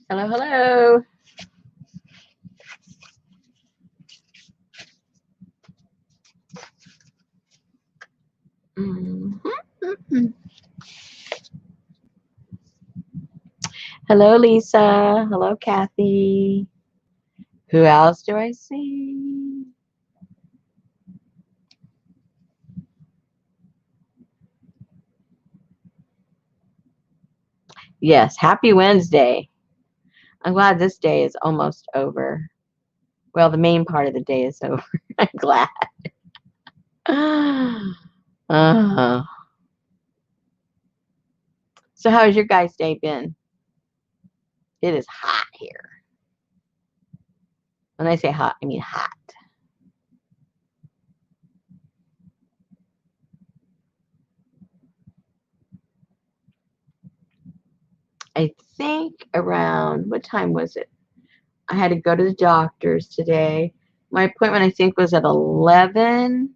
Hello, hello. Mhm. Hello, Lisa. Hello, Kathy. Who else do I see? Yes, happy Wednesday. I'm glad this day is almost over. Well, the main part of the day is over. I'm glad. Uh, so, how has your guys' day been? It is hot here. When I say hot, I mean hot. I think around what time was it? I had to go to the doctor's today. My appointment, I think, was at 11.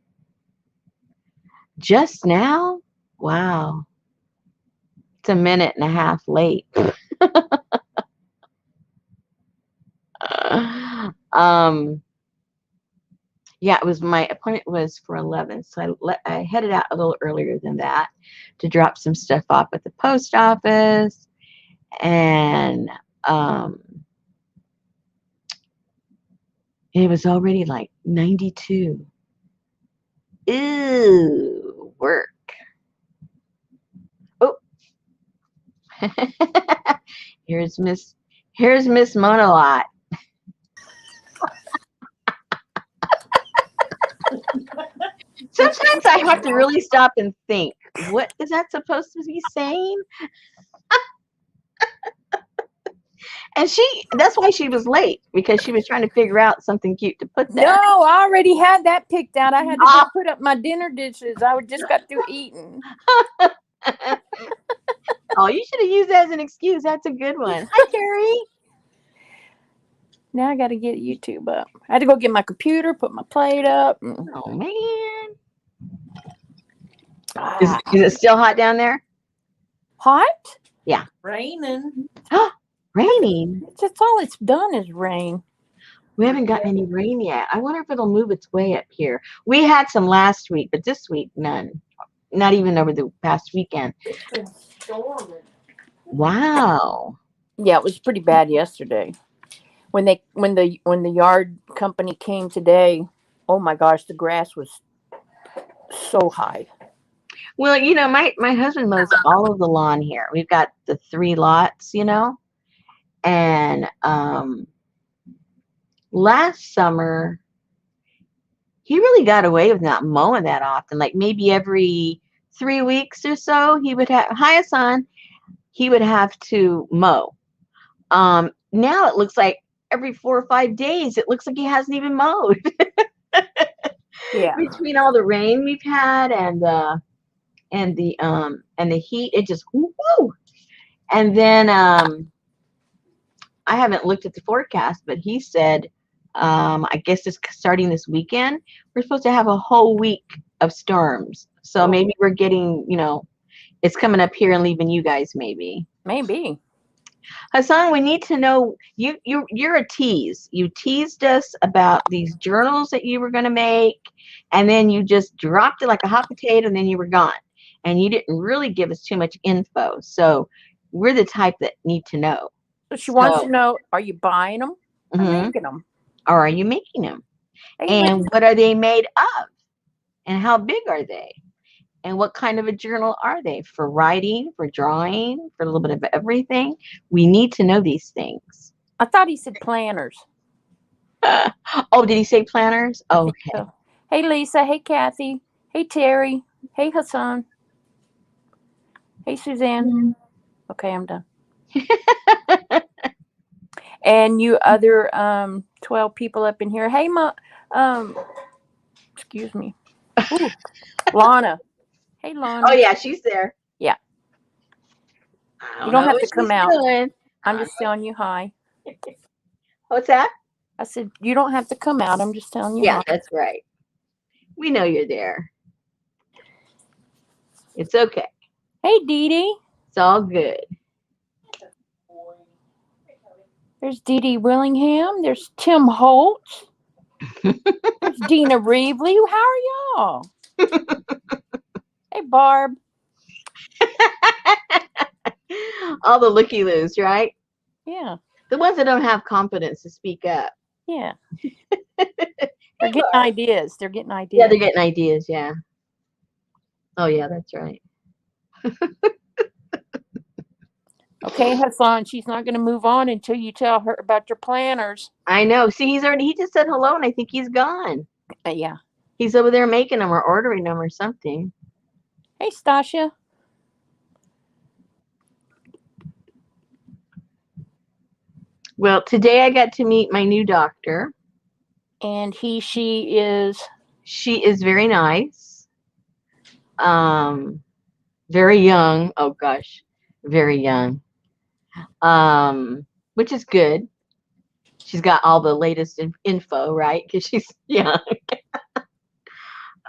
Just now? Wow. It's a minute and a half late. um, yeah, it was my appointment was for 11. So I headed out a little earlier than that to drop some stuff off at the post office. And it was already like 92. Ew, work. Oh, here's Miss Monolot. Sometimes I have to really stop and think, what is that supposed to be saying? And that's why she was late, because she was trying to figure out something cute to put there. No, I already had that picked out. I had to Oh. go put up my dinner dishes. I just got through eating. Oh, you should have used that as an excuse. That's a good one. Hi, Terry. Now I got to get YouTube up. I had to go get my computer, put my plate up. Oh, man. Is it still hot down there? Hot? Yeah. Raining. Raining? That's all it's done is rain. We haven't gotten any rain yet. I wonder if it'll move its way up here. We had some last week, but this week, none. Not even over the past weekend. It's been storming. Wow. Yeah, it was pretty bad yesterday. When the yard company came today, oh my gosh, the grass was so high. Well, my husband mows all of the lawn here. We've got the 3 lots, and last summer he really got away with not mowing that often. Like maybe every 3 weeks or so, he would have he would have to mow. Now it looks like every 4 or 5 days, it looks like he hasn't even mowed. Yeah. Between all the rain we've had and the heat, it just woo. And then I haven't looked at the forecast, but he said I guess it's starting this weekend. We're supposed to have a whole week of storms. So maybe we're getting, it's coming up here and leaving you guys maybe. Maybe. Hassan, we need to know, you're a tease. You teased us about these journals that you were going to make, and then you just dropped it like a hot potato, and then you were gone. And you didn't really give us too much info. So we're the type that need to know. So she wants to know, are you buying them or making them? Or are you making them? Hey, and what are they made of? And how big are they? And what kind of a journal are they? For writing, for drawing, for a little bit of everything? We need to know these things. I thought he said planners. Oh, did he say planners? Oh, okay. So. Hey, Lisa. Hey, Kathy. Hey, Terry. Hey, Hassan. Hey, Suzanne. Okay, I'm done. And you other 12 people up in here. Hey, excuse me. Ooh, Lana. Hey, Lana. Oh, yeah, she's there. Yeah. You don't have to come out. I'm just telling you hi. What's that? I said, you don't have to come out. I'm just telling you hi. Yeah, that's right. We know you're there. It's okay. Hey, Dee Dee. It's all good. There's Dee Dee Willingham. There's Tim Holt. There's Dina Reevely. How are y'all? Hey, Barb. All the looky-loos, right? Yeah, The ones that don't have confidence to speak up. yeah. They're Hey, getting Barb. ideas. They're getting Yeah, ideas. they're getting ideas. Yeah. Oh, yeah, that's right. Okay, Hassan, she's not going to move on until you tell her about your planners. I know. See, he just said hello, and I think he's gone. Yeah. He's over there making them or ordering them or something. Hey, Stasia. Well, today I got to meet my new doctor. And she is. She is very nice. Very young. Oh gosh, very young. Which is good. She's got all the latest info, right? Because she's young.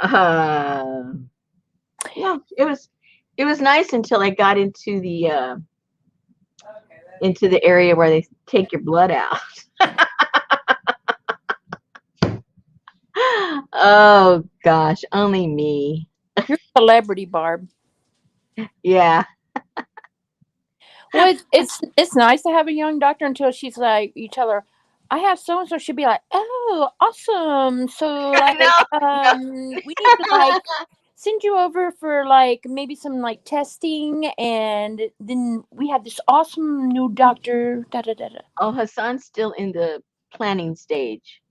Uh, yeah, it was nice until I got into the area where they take your blood out. Oh gosh, only me. You're a celebrity, Barb. Yeah. Well, it's nice to have a young doctor until she's like, you tell her, I have so and so. She'll be like, oh, awesome. So I like, know. we need to like send you over for like maybe some like testing, and then we have this awesome new doctor. Da da da da. Oh, Hassan's still in the planning stage,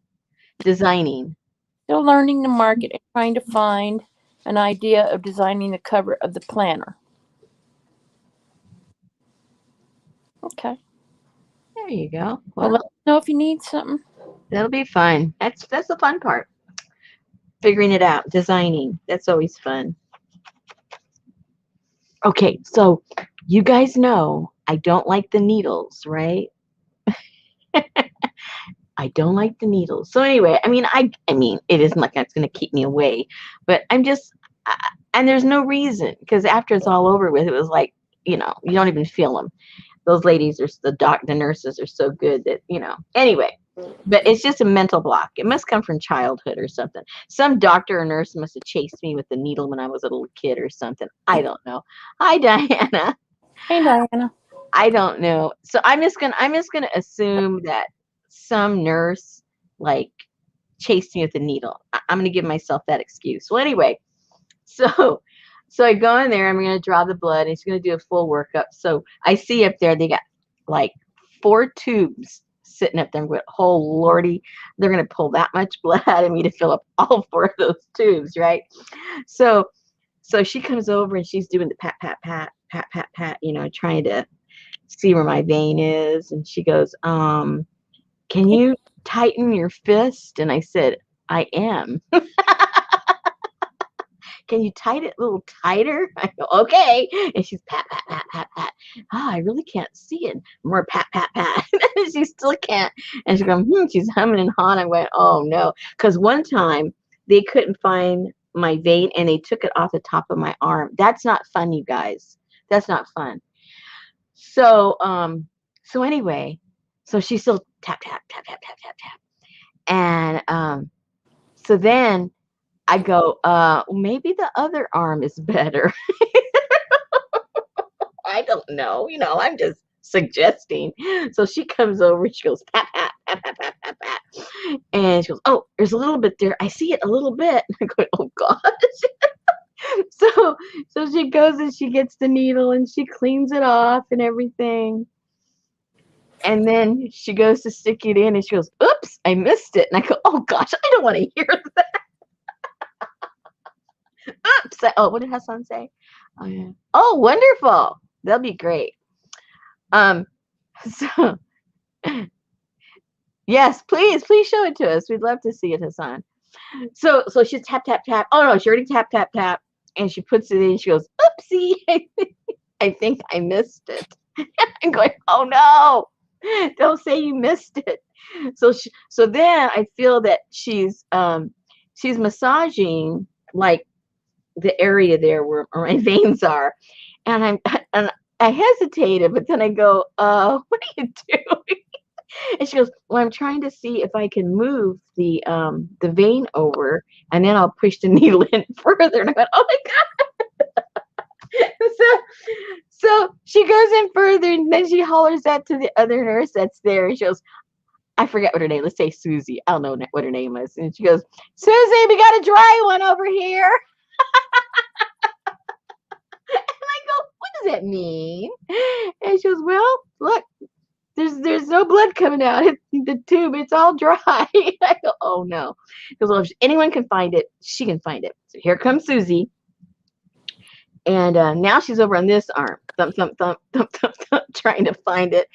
designing. Still learning the market and trying to find an idea of designing the cover of the planner. Okay. There you go. Well, Well, let me know if you need something. that'll be fun. That's the fun part. Figuring it out, designing. That's always fun. Okay, so you guys know I don't like the needles, right? I don't like the needles. So anyway, I mean, it isn't like that's going to keep me away, but I'm just, and there's no reason because after it's all over with, it was like, you don't even feel them. Those ladies are the nurses are so good that Anyway, but it's just a mental block. It must come from childhood or something. Some doctor or nurse must have chased me with the needle when I was a little kid or something. I don't know. Hi, Diana. Hey, Diana. I don't know. So I'm just gonna assume that some nurse like chased me with a needle. I'm gonna give myself that excuse. Well, anyway, so so I go in there. I'm gonna draw the blood. And he's gonna do a full workup. So I see up there they got like 4 tubes sitting up there. I'm going, oh lordy, they're gonna pull that much blood out of me to fill up all 4 of those tubes, right? So so she comes over and she's doing the pat pat pat pat pat pat, trying to see where my vein is, and she goes, can you tighten your fist? And I said, I am. Can you tighten it a little tighter? I go, okay. And she's pat, pat, pat, pat, pat. Oh, I really can't see it. More pat, pat, pat. She still can't. And she's going, she's humming and hawing. I went, oh no. Because one time they couldn't find my vein and they took it off the top of my arm. That's not fun, you guys. That's not fun. So anyway, so she still tap, tap, tap, tap, tap, tap, tap. And so then I go, maybe the other arm is better. I don't know. I'm just suggesting. So she comes over and she goes, pat, pat, pat, pat, pat, pat, pat. And she goes, oh, there's a little bit there. I see it a little bit. And I go, oh gosh. So she goes and she gets the needle and she cleans it off and everything. And then she goes to stick it in and she goes, oops, I missed it. And I go, oh gosh, I don't want to hear that. Oops. Oh, what did Hassan say? Oh, yeah. Oh, wonderful. That'll be great. So yes, please show it to us. We'd love to see it, Hassan. So she's tap, tap, tap. Oh no, she already tap, tap, tap. And she puts it in. She goes, oopsie. I think I missed it. I'm going, oh no, don't say you missed it. So then I feel that she's massaging like the area there where my veins are, and I hesitated, but then I go, what are you doing? And she goes, well, I'm trying to see if I can move the vein over, and then I'll push the needle in further. And I went, oh my God. So she goes in further, and then she hollers that to the other nurse that's there. And she goes, I forget what her name. Let's say Susie. I don't know what her name is. And she goes, Susie, we got a dry one over here. And I go, what does that mean? And she goes, well, look, there's no blood coming out. It's the tube. It's all dry. I go, oh no. Because well, if anyone can find it, she can find it. So here comes Susie. And now she's over on this arm. Thump, thump, thump, thump, thump, thump, trying to find it.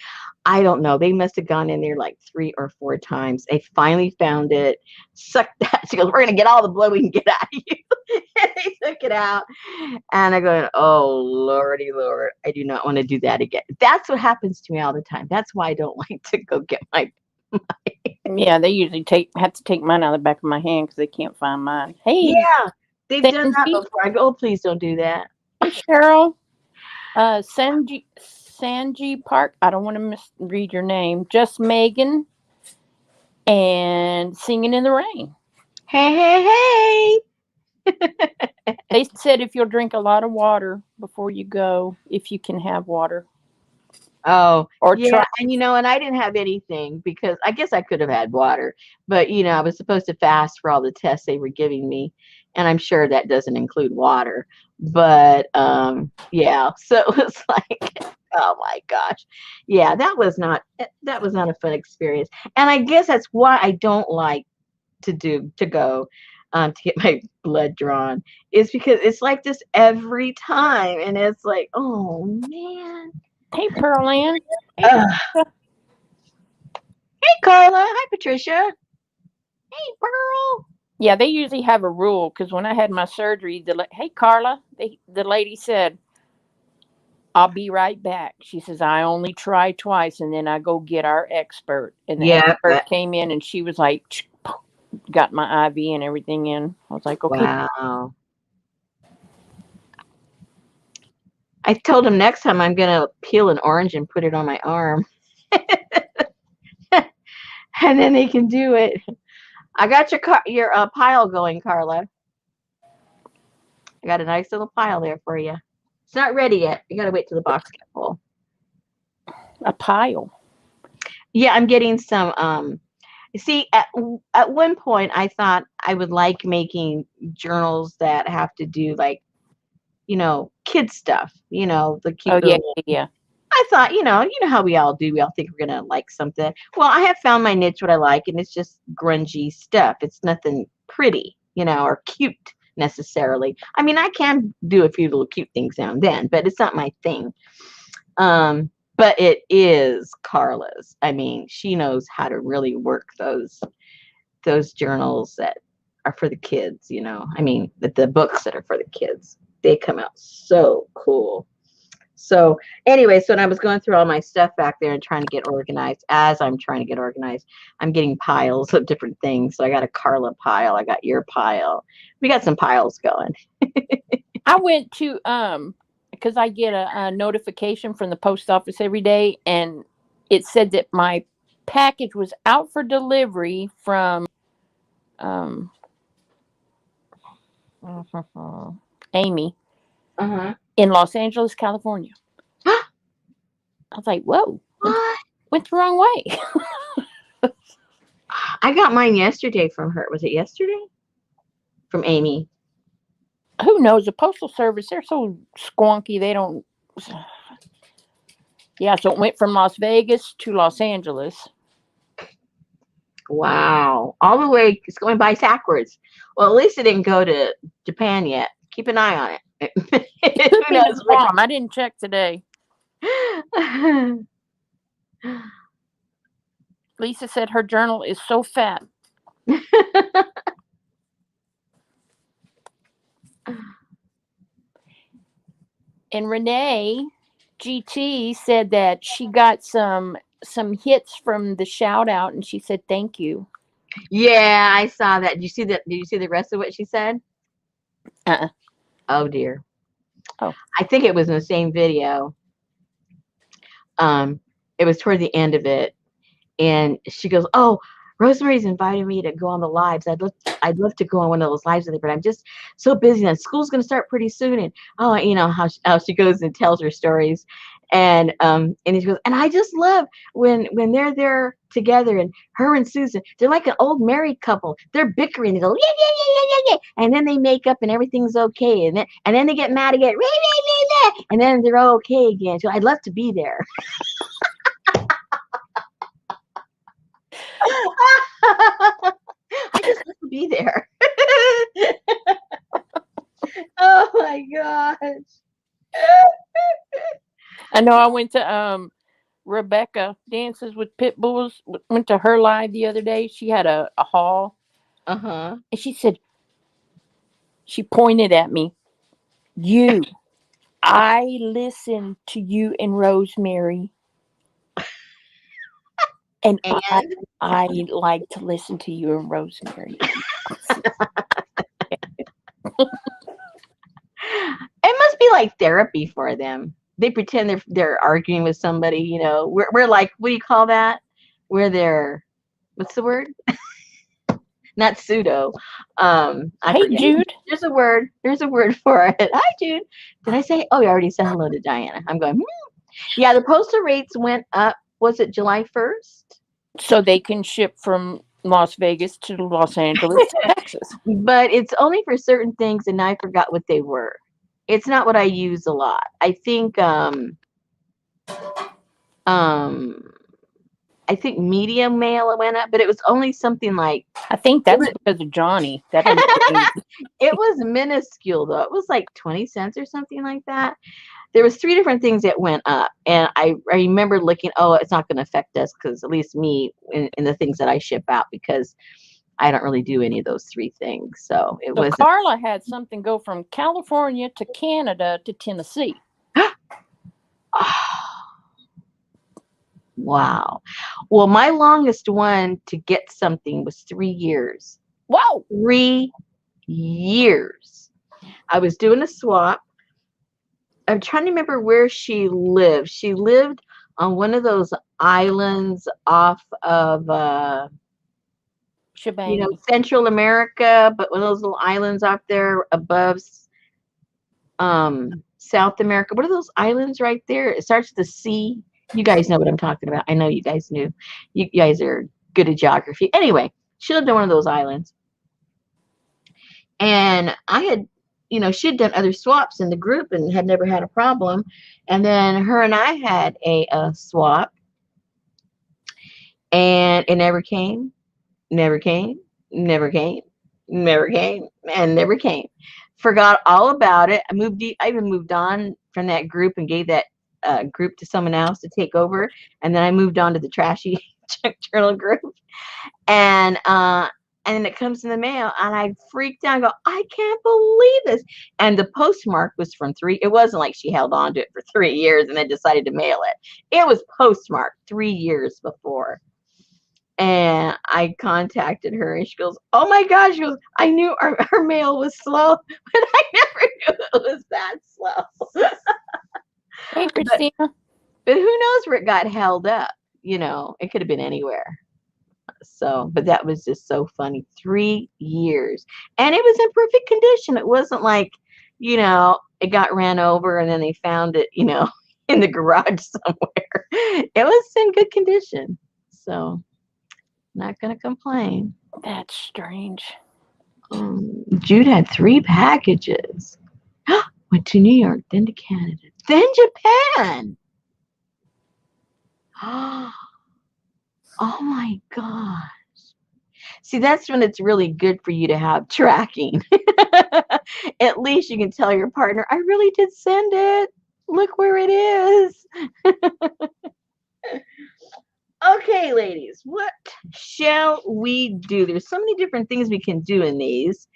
I don't know. They must have gone in there like 3 or 4 times. They finally found it. Sucked that. She goes, we're going to get all the blood we can get out of you. And they took it out. And I go, oh, Lordy, Lord. I do not want to do that again. That's what happens to me all the time. That's why I don't like to go get my. Yeah, they usually have to take mine out of the back of my hand because they can't find mine. Hey, Yeah, they've done that Sanji. before. I go, oh, please don't do that. Hey, Cheryl. Sanji Park. I don't want to misread your name. Just Megan and Singing in the Rain. Hey, hey, hey. They said if you'll drink a lot of water before you go, if you can have water. Oh, Or yeah. try. And, and I didn't have anything because I guess I could have had water, but, I was supposed to fast for all the tests they were giving me. And I'm sure that doesn't include water. But, yeah. So it was like, oh my gosh. Yeah, that was not a fun experience. And I guess that's why I don't like to go to get my blood drawn, is because it's like this every time. And it's like, oh man. Hey, Pearl Ann. Hey, Hey, Carla. Hi, Patricia. Hey, Pearl. yeah, they usually have a rule because when I had my surgery, hey, Carla, the lady said, I'll be right back. She says, I only try twice and then I go get our expert. And the Yeah. expert came in and she was like, got my IV and everything in. I was like, okay. Wow. I told him next time I'm going to peel an orange and put it on my arm. And then they can do it. I got your pile going, Carla. I got a nice little pile there for you. It's not ready yet. You got to wait till the box gets full. A pile. Yeah, I'm getting some. See, at one point, I thought I would like making journals that have to do like, kid stuff. The cute little. Yeah. I thought, you know how we all do. We all think we're gonna like something. Well, I have found my niche, what I like, and it's just grungy stuff. It's nothing pretty, or cute necessarily. I mean, I can do a few little cute things now and then, but it's not my thing. But it is Carla's. I mean, she knows how to really work those journals that are for the kids. I mean, the books that are for the kids. They come out so cool. So anyway, so when I was going through all my stuff back there and trying to get organized, I'm getting piles of different things. So I got a Carla pile. I got your pile. We got some piles going. I went to, because I get a notification from the post office every day, and it said that my package was out for delivery from Amy in Los Angeles, California. I was like, whoa, What? went the wrong way. I got mine yesterday from her. Was it yesterday? From Amy. Who knows? The Postal Service, they're so squonky. They don't. Yeah, so it went from Las Vegas to Los Angeles. Wow. All the way, it's going by backwards. Well, at least it didn't go to Japan yet. Keep an eye on it. It could be the bomb. I didn't check today. Lisa said her journal is so fat. And Renee GT said that she got some hits from the shout out, and she said thank you. Yeah, I saw that. Did you see that? Did you see the rest of what she said? Oh dear. Oh, I think it was in the same video. It was toward the end of it, And she goes, "Oh, Rosemary's invited me to go on the lives. I'd love to go on one of those lives with her, but I'm just so busy. And school's going to start pretty soon." And oh, how she goes and tells her stories, and he goes, "And I just love when they're there together, and her and Susan, they're like an old married couple. They're bickering. They go, yeah, yeah, yeah, yeah, yeah, yeah, and then they make up and everything's okay, and then they get mad again, yeah, yeah, yeah, yeah, and then they're okay again. So I'd love to be there." I just have to be there. Oh my gosh. I know I went to Rebecca Dances with Pit Bulls. Went to her live the other day. She had a hall, Uh-huh. and she said, she pointed at me, "You, I listen to you and Rosemary, and And I like to listen to you and Rosemary." it must be like therapy for them. They pretend they're arguing with somebody, We're like, what do you call that? Where they're, what's the word? Not pseudo. I Hey, forget. Jude. There's a word. There's a word for it. Hi, Jude. Did I say? Oh, you already said hello to Diana. I'm going. Yeah, the postal rates went up. Was it July 1st? So they can ship from Las Vegas to Los Angeles, Texas. But it's only for certain things, and I forgot what they were. It's not what I use a lot. I think um I think medium mail went up, but it was only something like I think it that's was because of Johnny. That had nothing to it was minuscule though. It was like 20 cents or something like that. There was three different things that went up, and I remember looking, oh, it's not going to affect us because at least me in the things that I ship out, because I don't really do any of those three things. So it So wasn't. Carla had something go from California to Canada to Tennessee. Wow. Well, my longest one to get something was 3 years. Wow. 3 years. I was doing a swap. I'm trying to remember where she lived. She lived on one of those islands off of Shebang. Central America, but one of those little islands out there above South America. What are those islands right there? It starts with the C. You guys know what I'm talking about. I know you guys knew. You guys are good at geography. Anyway, she lived on one of those islands. And I had, she'd done other swaps in the group and had never had a problem. And then her and I had a swap, and it never came, never came, never came, never came, and never came. Forgot all about it. I even moved on from that group and gave that group to someone else to take over. And then I moved on to the Trashy journal group. And then it comes in the mail, and I freaked out. I go, I can't believe this. And the postmark was from it wasn't like she held on to it for 3 years and then decided to mail it. It was postmarked 3 years before. And I contacted her, and she goes, oh my gosh, she goes, I knew our mail was slow, but I never knew it was that slow. Hey, Christina. But who knows where it got held up? It could have been anywhere. So, but that was just so funny. 3 years. And it was in perfect condition. It wasn't like, it got ran over and then they found it, in the garage somewhere. It was in good condition. So, not going to complain. That's strange. Jude had 3 packages. Went to New York, then to Canada, then Japan. Oh my gosh. See, that's when it's really good for you to have tracking. At least you can tell your partner, I really did send it. Look where it is. Okay, ladies, what shall we do? There's so many different things we can do in these.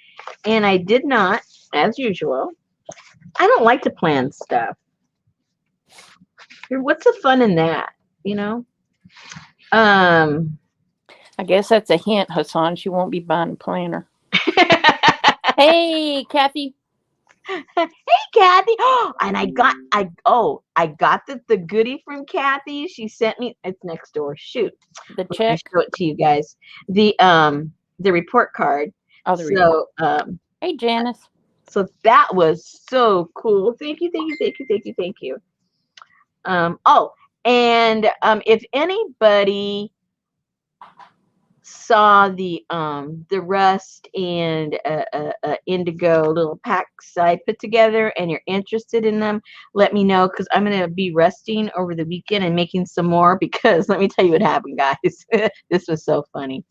And I did not, as usual, I don't like to plan stuff. What's the fun in that, I guess that's a hint, Hassan. She won't be buying a planner. Hey, Kathy. Hey, Kathy. Oh, and I got the goodie from Kathy. She sent me. It's next door. Shoot, The let me check. show it to you guys. The report card. Oh, the report. So Hey, Janice. so that was so cool. Thank you, thank you, thank you, thank you, thank you. Oh, and if anybody saw the rust and indigo little packs I put together and you're interested in them, let me know, because I'm going to be resting over the weekend and making some more, because let me tell you what happened, guys. This was so funny.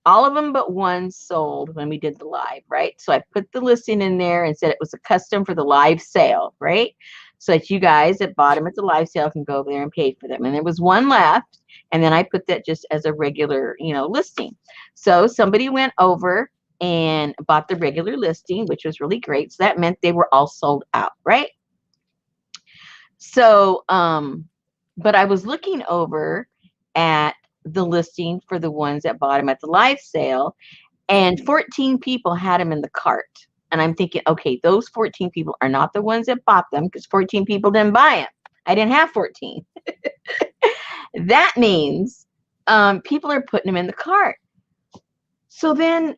All of them but one sold when we did the live, right? So I put the listing in there and said it was a custom for the live sale, right? So that you guys that bought them at the live sale can go over there and pay for them. And there was one left, and then I put that just as a regular, listing. So somebody went over and bought the regular listing, which was really great. So that meant they were all sold out, right? So, but I was looking over at the listing for the ones that bought them at the live sale, and 14 people had them in the cart. And I'm thinking, okay, those 14 people are not the ones that bought them, because 14 people didn't buy them. I didn't have 14. That means people are putting them in the cart. So then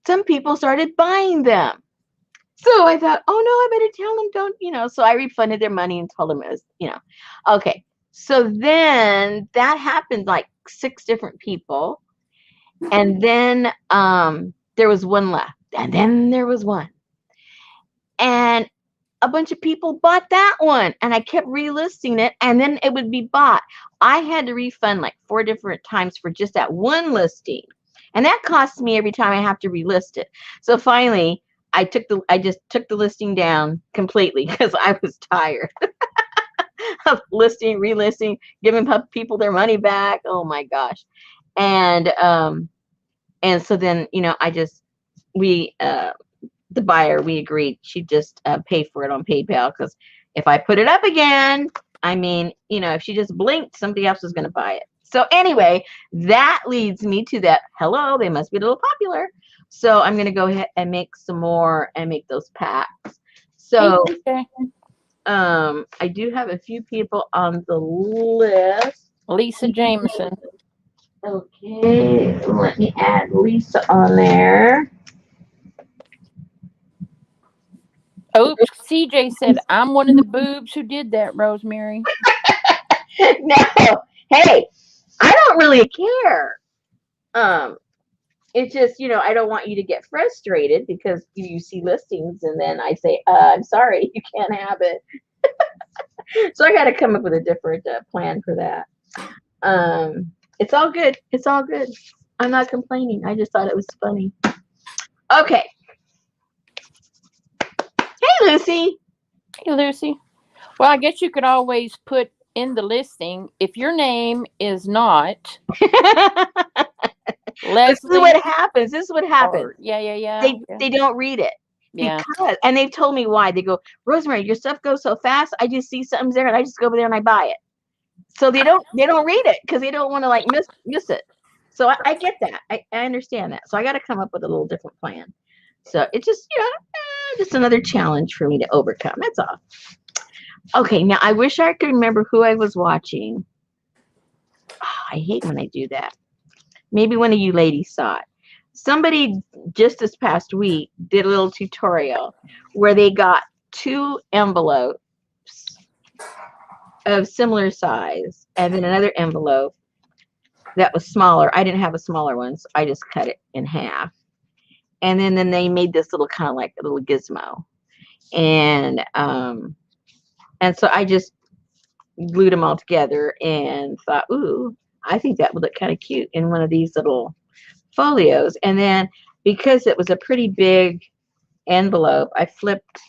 some people started buying them. So I thought, oh no, I better tell them, don't. So I refunded their money and told them it was, okay. So then that happened like 6 different people. And then there was one left. And then there was one. And a bunch of people bought that one. And I kept relisting it. And then it would be bought. I had to refund like 4 different times for just that one listing. And that costs me every time I have to relist it. So finally, I just took the listing down completely, because I was tired of listing, relisting, giving people their money back. Oh my gosh. And so then, the buyer, we agreed she'd just pay for it on PayPal, because if I put it up again, if she just blinked, somebody else was going to buy it. So anyway, that leads me to that. Hello, they must be a little popular. So I'm going to go ahead and make some more and make those packs. So I do have a few people on the list. Lisa Jameson. Okay, let me add Lisa on there. Oops, CJ said, I'm one of the boobs who did that, Rosemary. No, hey, I don't really care. It's just, I don't want you to get frustrated because you see listings and then I say, I'm sorry, you can't have it. So I got to come up with a different plan for that. It's all good. It's all good. I'm not complaining. I just thought it was funny. Okay. Hey, Lucy. Hey, Lucy. Well, I guess you could always put in the listing, if your name is not This is what happens. This is what happens. Yeah. They don't read it. Yeah. And they've told me why. They go, Rosemary, your stuff goes so fast. I just see something's there and I just go over there and I buy it. So they don't read it because they don't want to like miss it. So I get that. I understand that. So I got to come up with a little different plan. So it's just, just another challenge for me to overcome. That's all. Okay, now I wish I could remember who I was watching. Oh, I hate when I do that. Maybe one of you ladies saw it. Somebody just this past week did a little tutorial where they got 2 envelopes of similar size and then another envelope that was smaller. I didn't have a smaller one, so I just cut it in half. And then they made this little kind of like a little gizmo. And so I just glued them all together and thought, ooh, I think that would look kind of cute in one of these little folios. And then because it was a pretty big envelope, I flipped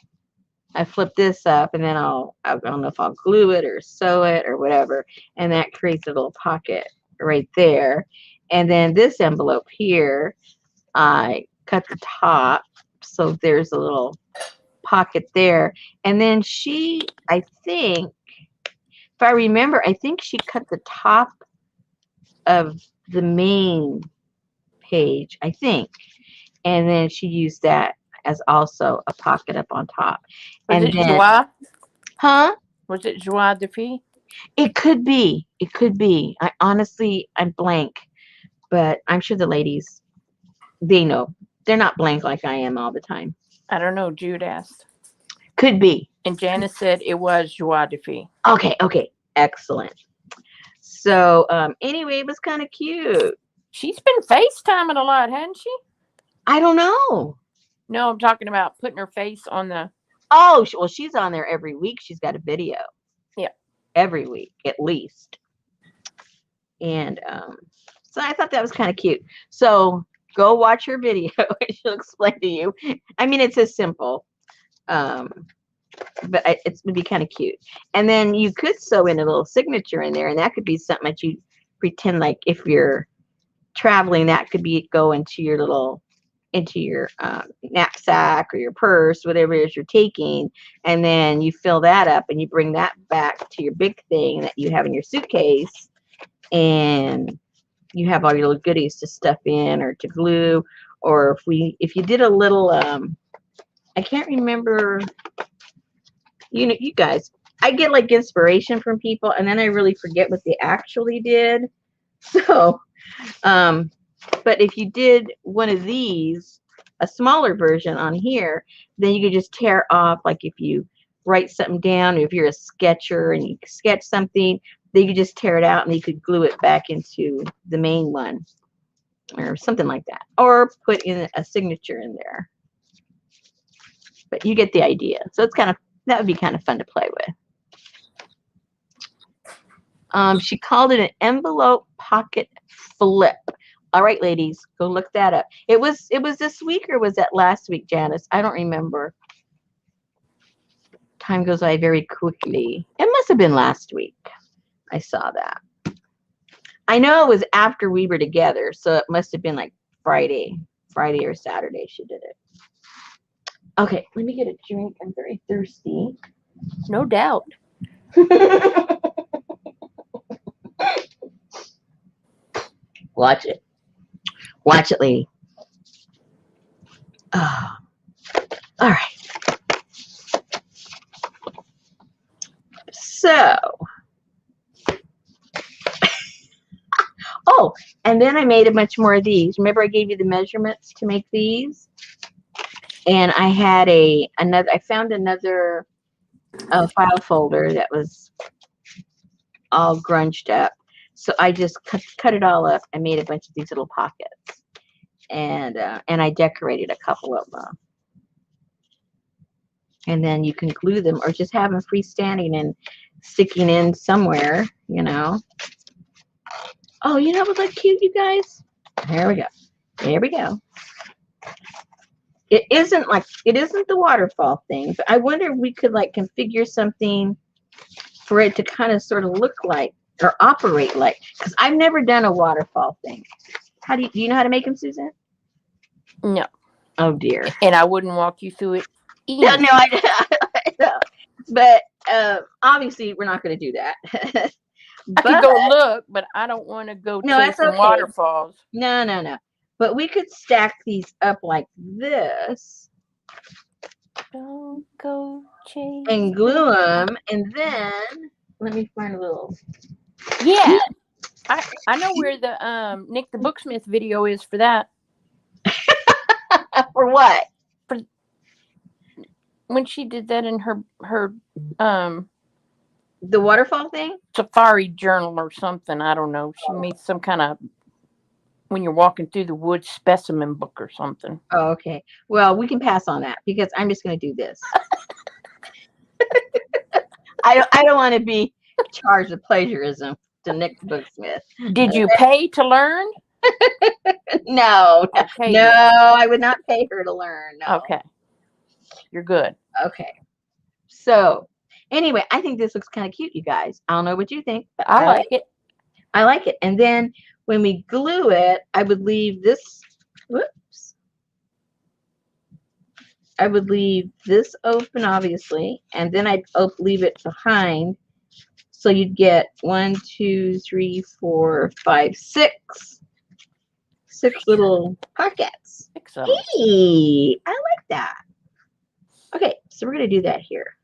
this up, and then I don't know if I'll glue it or sew it or whatever, and that creates a little pocket right there. And then this envelope here, I cut the top, so there's a little pocket there. And then I think, if I remember, I think she cut the top of the main page, I think, and then she used that as also a pocket up on top. Was And it then, joie? huh? Was it joie de vie? It could be. It could be. I'm blank, but I'm sure the ladies, they know. They're not blank like I am all the time. I don't know. Jude asked. Could be. And Janice said it was joie de vie. Okay, okay. Excellent. So, anyway, it was kind of cute. She's been FaceTiming a lot, hasn't she? I don't know. No, I'm talking about putting her face on the. Oh, well, she's on there every week. She's got a video. Yeah. Every week, at least. And so I thought that was kind of cute. So go watch her video. She'll explain to you. I mean, it's as simple. But it would be kind of cute. And then you could sew in a little signature in there, and that could be something that you pretend like if you're traveling, that could be go into your knapsack or your purse, whatever it is you're taking, and then you fill that up and you bring that back to your big thing that you have in your suitcase, and you have all your little goodies to stuff in or to glue. Or if you did a little I can't remember. You guys, I get like inspiration from people, and then I really forget what they actually did. So, but if you did one of these, a smaller version on here, then you could just tear off, like if you write something down, or if you're a sketcher and you sketch something, then you could just tear it out and you could glue it back into the main one or something like that, or put in a signature in there. But you get the idea. So that would be kind of fun to play with. She called it an envelope pocket flip. All right, ladies, go look that up. It was this week, or was that last week, Janice? I don't remember. Time goes by very quickly. It must have been last week. I saw that. I know it was after we were together, so it must have been like Friday or Saturday she did it. Okay, let me get a drink. I'm very thirsty. No doubt. Watch it. Watch it, lady. Oh. All right. So. Oh, and then I made a bunch more of these. Remember I gave you the measurements to make these? And I had I found another file folder that was all grunged up. So I just cut it all up and made a bunch of these little pockets. And I decorated a couple of them. And then you can glue them or just have them freestanding and sticking in somewhere, you know. Oh, you know what look cute, you guys? There we go. There we go. It isn't the waterfall thing, but I wonder if we could like configure something for it to kind of sort of look like or operate like, because I've never done a waterfall thing. Do you know how to make them, Susan? No. Oh dear. And I wouldn't walk you through it either. No, I know. But obviously we're not going to do that. I could go look, but I don't want to go chasing waterfalls. No. But we could stack these up like this. Don't go chasing. And glue them, and then let me find a little. Yeah, I know where the Nick the Booksmith video is for that. For what? For when she did that in her the waterfall thing? Safari journal or something. I don't know. She made some kind of when you're walking through the woods specimen book or something. Oh, okay. Well, we can pass on that because I'm just going to do this. I don't want to be charged with plagiarism to Nick the Booksmith. Did you pay to learn? No. Okay. No, I would not pay her to learn. No. Okay. You're good. Okay. So, anyway, I think this looks kind of cute, you guys. I don't know what you think, but I like it. I like it. And then when we glue it, I would leave this. Whoops. I would leave this open, obviously, and then I'd leave it behind. So you'd get 1, 2, 3, 4, 5, 6 6 little pockets. 6 of them. Hey, I like that. Okay, so we're going to do that here.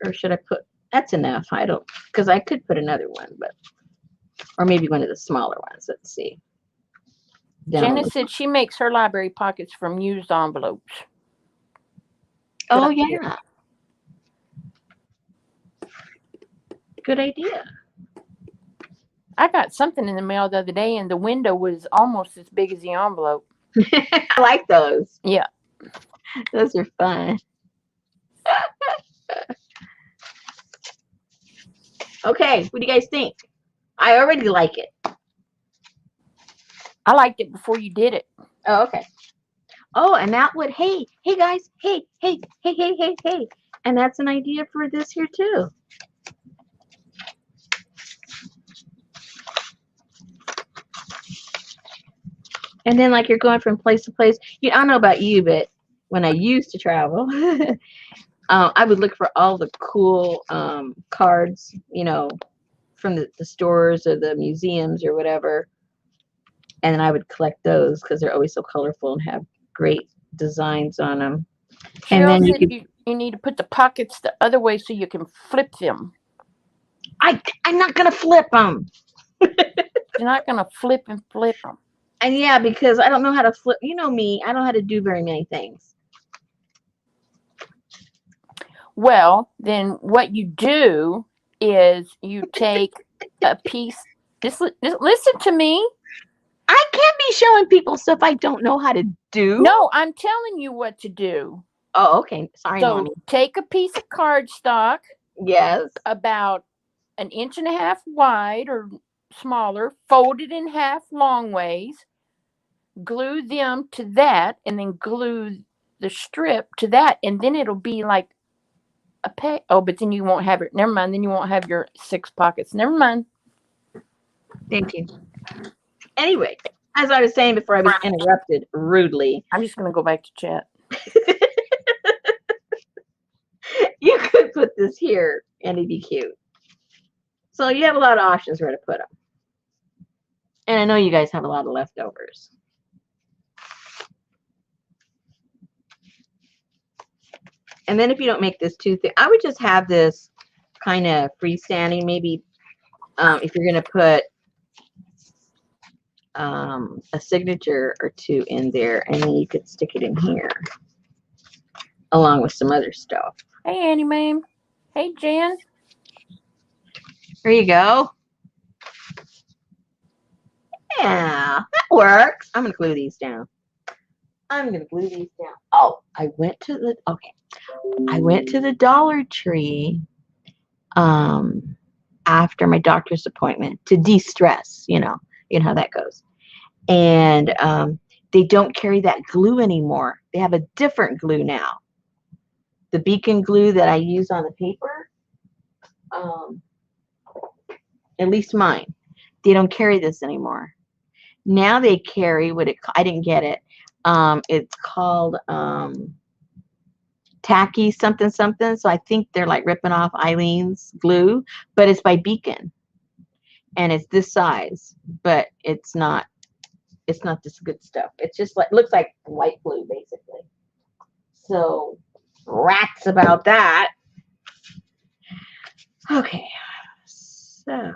Or should I put, that's enough. I don't, because I could put another one, but, or maybe one of the smaller ones. Let's see. Janice said she makes her library pockets from used envelopes. Oh, yeah. Good idea. I got something in the mail the other day, and the window was almost as big as the envelope. I like those. Yeah. Those are fun. Okay, what do you guys think? I already like it. I liked it before you did it. Oh, okay. Oh, and that would, hey guys, hey. And that's an idea for this here too. And then like you're going from place to place. I don't know about you, but when I used to travel, I would look for all the cool cards, from the stores or the museums or whatever. And then I would collect those because they're always so colorful and have great designs on them. Cheryl and then you need to put the pockets the other way so you can flip them. I'm not going to flip them. You're not going to flip them. And yeah, because I don't know how to flip. You know me, I don't know how to do very many things. Well, then what you do is you take a piece. Just listen to me. I can't be showing people stuff I don't know how to do. No, I'm telling you what to do. Oh, okay. Sorry, so Mommy. Take a piece of cardstock. Yes. About 1.5 inches wide or smaller, fold it in half long ways, glue them to that, and then glue the strip to that, and then it'll be like a peg. Oh, but then you won't have it. Never mind. Then you won't have your 6 pockets. Never mind. Thank you. Anyway, as I was saying before I was interrupted rudely. I'm just going to go back to chat. You could put this here and it'd be cute. So you have a lot of options where to put them. And I know you guys have a lot of leftovers. And then if you don't make this too thick, I would just have this kind of freestanding. Maybe if you're going to put a signature or two in there, and then you could stick it in here along with some other stuff. Hey, Annie, ma'am. Hey, Jan. There you go. Yeah, that works. I'm going to glue these down. Oh, I went to the Dollar Tree after my doctor's appointment to de-stress, you know how that goes. And they don't carry that glue anymore. They have a different glue now. The beacon glue that I use on the paper, at least mine, they don't carry this anymore. Now they carry I didn't get it. It's called tacky something. So I think they're like ripping off Eileen's glue, but it's by Beacon. And it's this size, but it's not this good stuff. It's just like, looks like white glue basically. So rats about that. Okay, so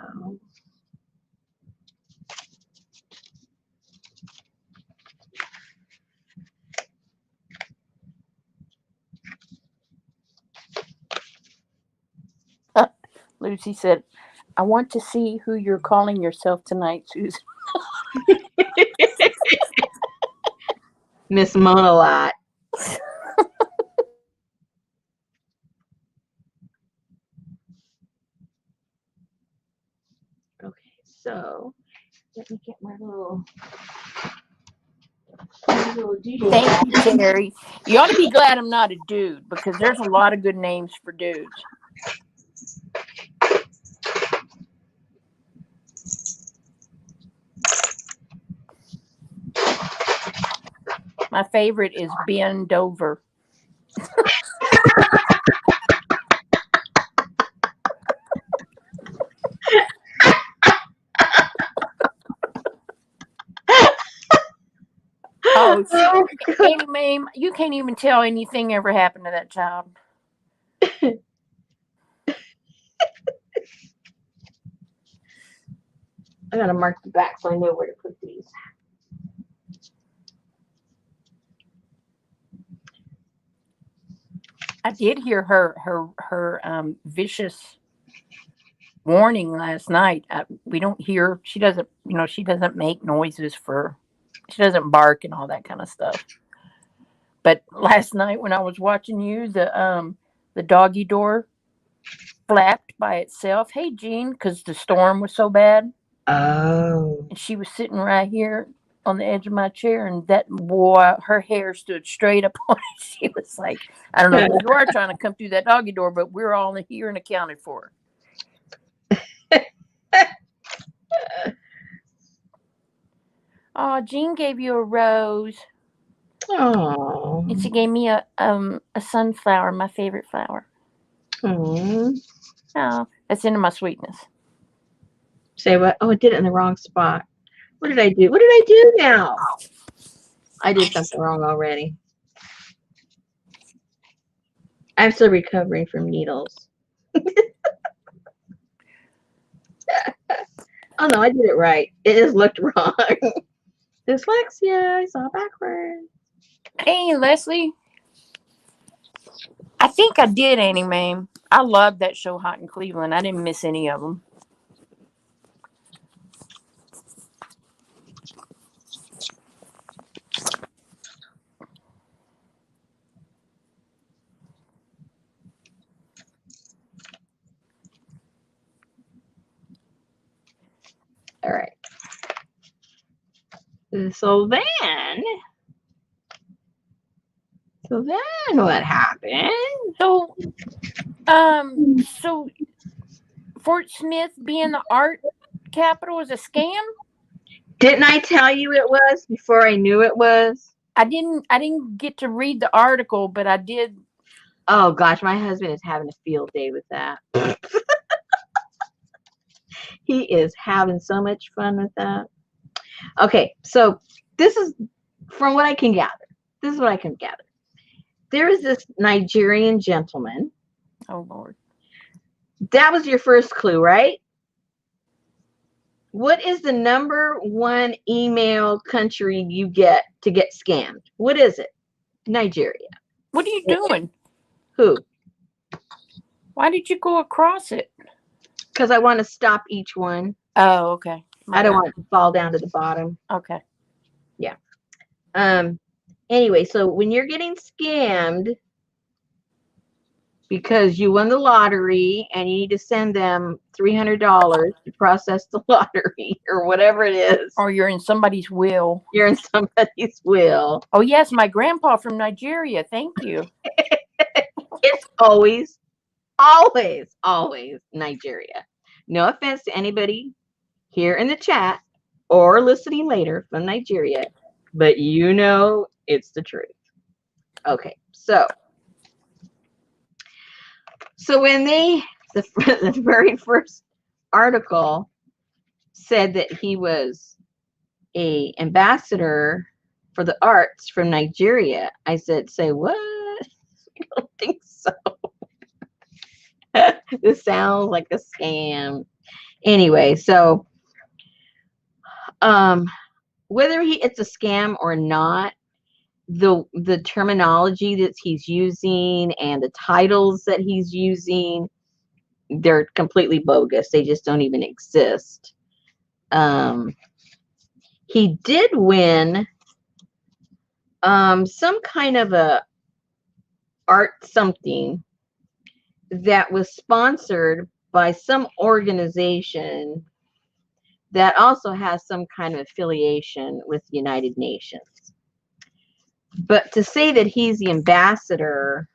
Lucy said, I want to see who you're calling yourself tonight, Susan. Miss Mona Lot. Okay, so let me get my little dude. Thank you, Terry. You ought to be glad I'm not a dude, because there's a lot of good names for dudes. My favorite is Ben Dover. Oh, Oh, God. Annie Mae, you can't even tell anything ever happened to that child. I gotta mark the back so I know where to put these. I did hear her vicious warning last night. We don't hear. She doesn't. She doesn't make noises for. She doesn't bark and all that kind of stuff. But last night when I was watching you, the doggy door flapped by itself. Hey, Jean, because the storm was so bad, Oh. and she was sitting right here on the edge of my chair, and that boy, her hair stood straight up on it. She was like, I don't know who you are trying to come through that doggy door, but we're all here and accounted for. Oh, Jean gave you a rose, Oh. and she gave me a sunflower, my favorite flower. Oh. Oh, that's into my sweetness. Say what? Oh, I did it in the wrong spot. What did I do? What did I do now? I did something wrong already. I'm still recovering from needles. Oh no, I did it right. It just looked wrong. Dyslexia. I saw backwards. Hey, Leslie. I think I did, Annie Mae. I loved that show, Hot in Cleveland. I didn't miss any of them. All right. So then what happened? So, so Fort Smith being the art capital is a scam? Didn't I tell you it was before I knew it was? I didn't get to read the article, but I did. Oh gosh, my husband is having a field day with that. He is having so much fun with that. Okay, so this is from what I can gather. This is what I can gather. There is this Nigerian gentleman. Oh Lord. That was your first clue, right? What is the number one email country you get to get scammed? What is it? Nigeria. What are you doing? Who? Why did you go across it? Because I want to stop each one. Oh, okay. I don't want it to fall down to the bottom. Okay. Yeah. Anyway, so when you're getting scammed because you won the lottery and you need to send them $300 to process the lottery or whatever it is, Or you're in somebody's will. you're in somebody's will. Oh yes, my grandpa from Nigeria. Thank you. It's always, always, always Nigeria. No offense to anybody here in the chat or listening later from Nigeria, but you know it's the truth. Okay, so when the very first article said that he was a ambassador for the arts from Nigeria, I said, say what? I don't think so. This sounds like a scam. Anyway, so whether it's a scam or not, the terminology that he's using and the titles that he's using, they're completely bogus. They just don't even exist. He did win some kind of a art something that was sponsored by some organization that also has some kind of affiliation with the United Nations. But to say that he's the ambassador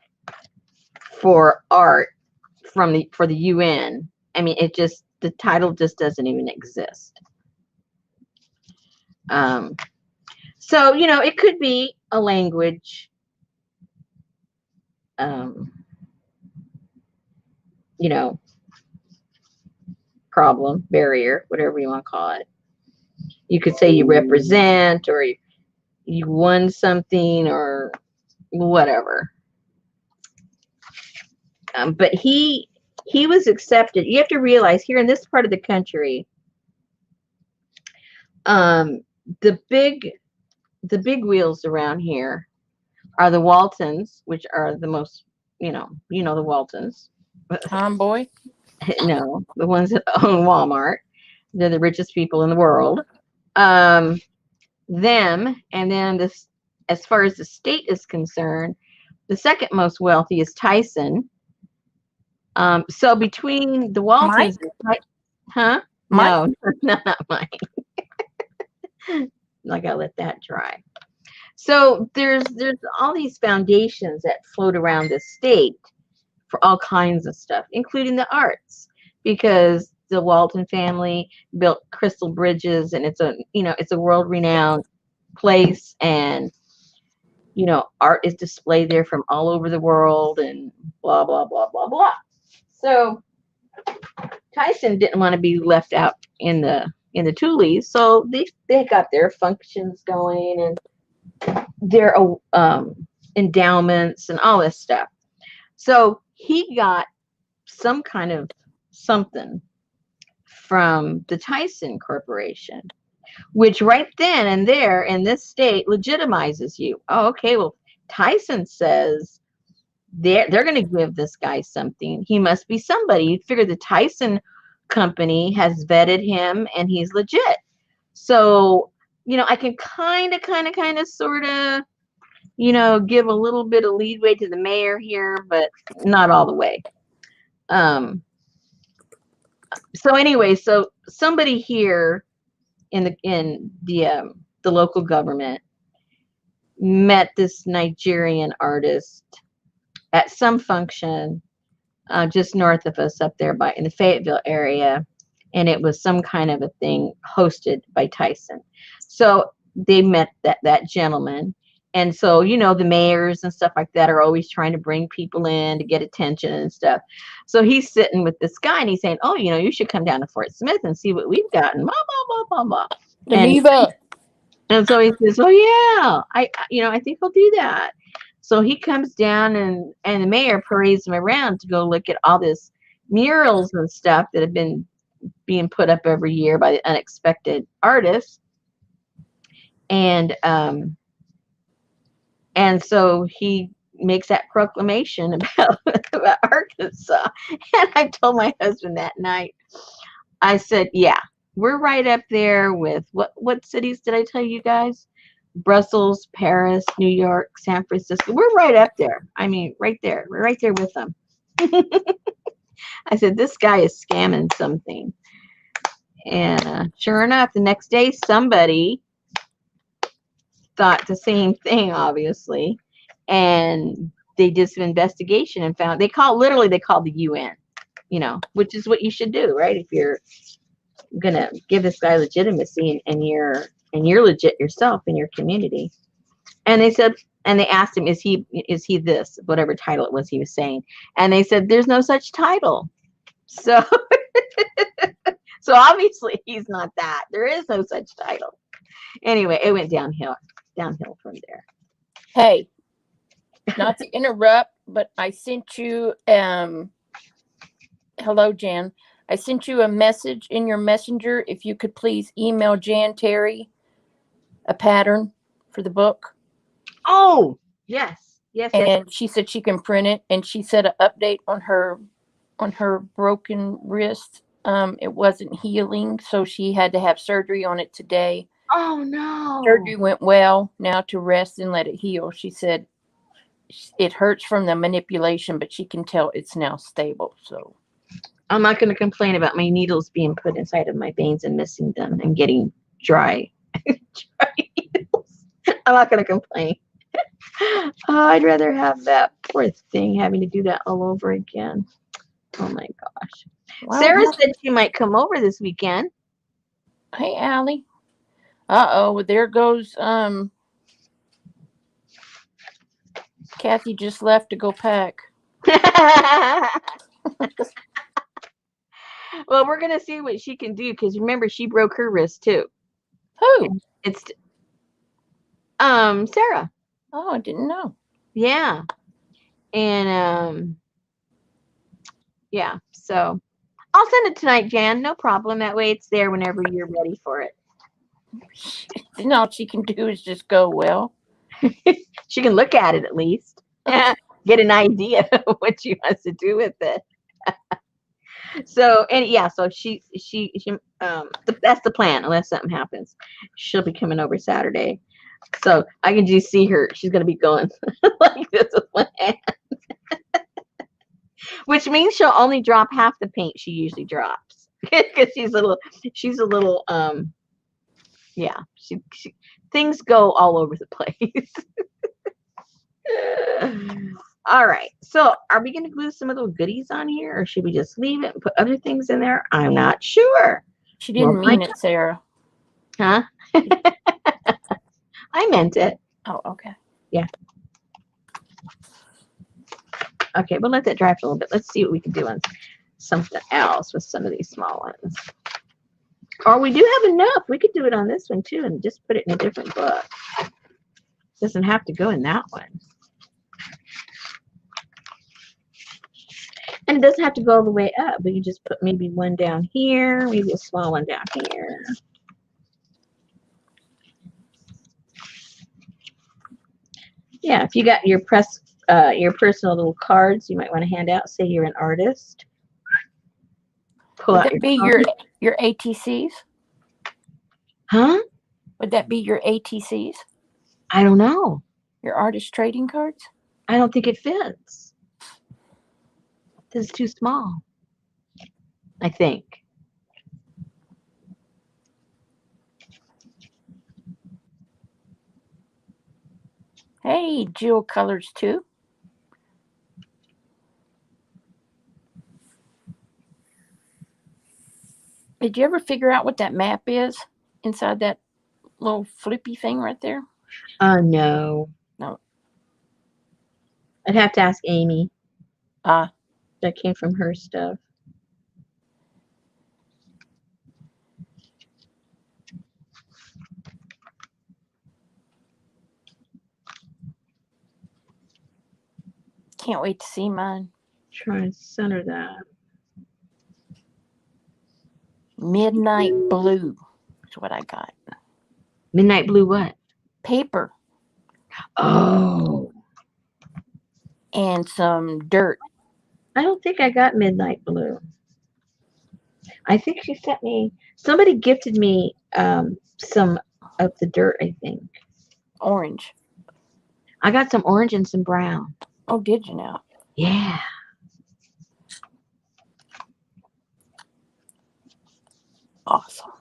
for art for the UN, I mean, the title just doesn't even exist. So, it could be a language, problem, barrier, whatever you want to call it. You could say you represent, or you won something or whatever. But he was accepted. You have to realize here in this part of the country, um, the big wheels around here are the Waltons, which are the most, the Waltons. Tomboy. No, the ones that own Walmart. They're the richest people in the world. Um, them, and then this, as far as the state is concerned, the second most wealthy is Tyson. So between the Waltons, Mike. huh? Mike. No, not mine. I gotta let that dry. So there's all these foundations that float around the state for all kinds of stuff, including the arts, because the Walton family built Crystal Bridges, and it's a world renowned place, and art is displayed there from all over the world, and blah blah blah blah blah. So Tyson didn't want to be left out in the Tulies, so they got their functions going and their endowments and all this stuff. So he got some kind of something from the Tyson Corporation, which right then and there in this state legitimizes you. Oh, okay, well, Tyson says they're going to give this guy something. He must be somebody. You figure the Tyson company has vetted him and he's legit. So, I can kind of, sort of, give a little bit of leadway to the mayor here, but not all the way. So anyway, so somebody here in the local government met this Nigerian artist at some function just north of us up there in the Fayetteville area, and it was some kind of a thing hosted by Tyson. So they met that gentleman, and so the mayors and stuff like that are always trying to bring people in to get attention and stuff. So he's sitting with this guy and he's saying, "Oh, you should come down to Fort Smith and see what we've got," and blah blah blah blah blah. And Geneva. and so he says, "Oh yeah, I think I'll do that." So he comes down, and the mayor parades him around to go look at all this murals and stuff that have been being put up every year by the unexpected artists. And so he makes that proclamation about Arkansas. And I told my husband that night, I said, "Yeah, we're right up there with what cities did I tell you guys? Brussels, Paris, New York, San Francisco. We're right up there. I mean, right there. We're right there with them." I said, "This guy is scamming something." And sure enough, the next day, somebody thought the same thing, obviously. And they did some investigation and found they called the UN, which is what you should do, right? If you're gonna give this guy legitimacy and you're legit yourself in your community. And they asked him, is he this, whatever title it was he was saying. And they said, "There's no such title." So so obviously he's not that. There is no such title. Anyway, it went downhill from there. Hey, not to interrupt, but I sent you hello Jan. I sent you a message in your messenger. If you could please email Jan Terry a pattern for the book. Oh, yes. Yes, yes. And she said she can print it, and she said an update on her broken wrist. It wasn't healing, so she had to have surgery on it today. Oh no. Surgery went well. Now to rest and let it heal. She said it hurts from the manipulation, but she can tell it's now stable. So I'm not going to complain about my needles being put inside of my veins and missing them and getting dry. Dry needles. I'm not going to complain. I'd rather have that poor thing having to do that all over again. Oh my gosh. well, Sarah said she might come over this weekend. Hey, Allie. Uh-oh, there goes Kathy just left to go pack. Well, we're gonna see what she can do, because remember, she broke her wrist too. Who? It's Sarah. Oh, I didn't know. Yeah. And yeah, so I'll send it tonight, Jan. No problem. That way it's there whenever you're ready for it. Then all she can do is just go, well. She can look at it at least. Get an idea of what she wants to do with it. So and yeah, so that's the plan unless something happens. She'll be coming over Saturday. So I can just see her. She's gonna be going like this with my hand. Which means she'll only drop half the paint she usually drops. Because she's a little yeah, she things go all over the place. All right. So are we gonna glue some of those goodies on here or should we just leave it and put other things in there? I'm not sure. She We'll didn't find mean it, Sarah. Huh? I meant it. Oh, okay. Yeah. Okay, we'll let that dry for a little bit. Let's see what we can do on something else with some of these small ones. Or we do have enough. We could do it on this one too and just put it in a different book. Doesn't have to go in that one. And it doesn't have to go all the way up. We can just put maybe one down here, maybe a small one down here. Yeah, if you got your your personal little cards you might want to hand out, say you're an artist. Pull Would out that your be card. your ATCs? Huh? Would that be your ATCs? I don't know. Your artist trading cards? I don't think it fits. This is too small. I think. Hey, Jill colors too. Did you ever figure out what that map is inside that little flippy thing right there? No. No. I'd have to ask Amy. Ah. That came from her stuff. Can't wait to see mine. Try and center that. Midnight blue is what I got. Midnight blue what? Paper Oh. and some dirt. I don't think I got midnight blue. I think she sent me, somebody gifted me some of the dirt, I think. Orange. I got some orange and some brown. Oh, did you now? Yeah. Awesome.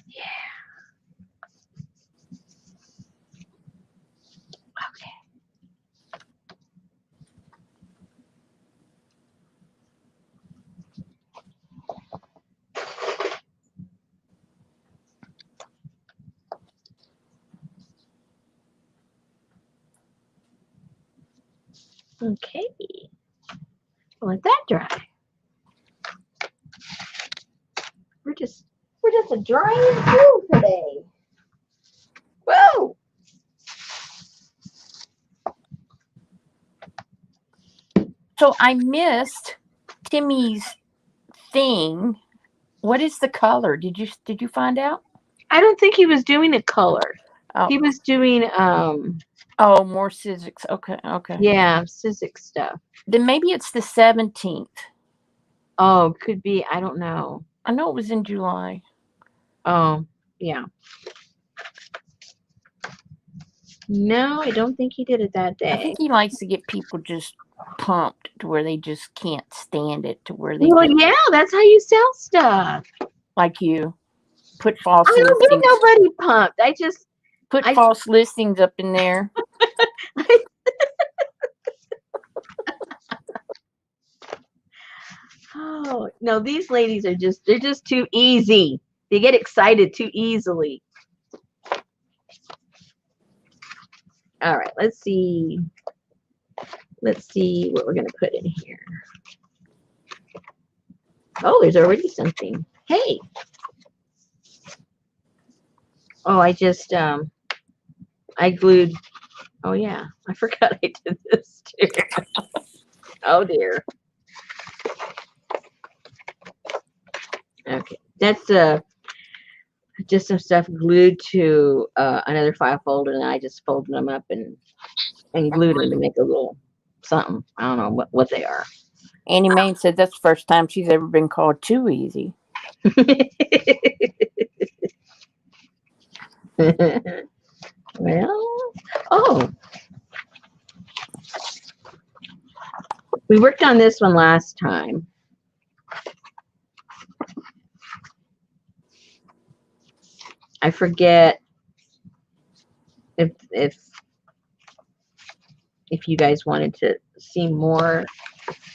Yeah. Okay. Okay. I'll let that dry. We're just a drying fool today. Whoa. So I missed Timmy's thing. What is the color? Did you find out? I don't think he was doing a color. Oh, He was doing oh, more Sizzix. Okay, okay. yeah, Sizzix stuff. Then maybe it's the 17th. Oh, could be. I don't know. I know it was in July. Oh, yeah. No, I don't think he did it that I day. think he likes to get people just pumped to where they just can't stand it, to where they Well, just, yeah, that's how you sell stuff. like you, put false I don't listings. get nobody pumped. I just Put false listings up in there. Oh, no, these ladies are they're just too easy. They get excited too easily. All right, let's see. Let's see what we're going to put in here. Oh, there's already something. Hey. Oh, I just I glued. Oh yeah, I forgot I did this too. Oh dear. Okay, that's just some stuff glued to another file folder, and I just folded them up and glued them to make a little something. I don't know what they are. Annie Mae said that's the first time she's ever been called too easy. Well, oh, we worked on this one last time. I forget if you guys wanted to see more.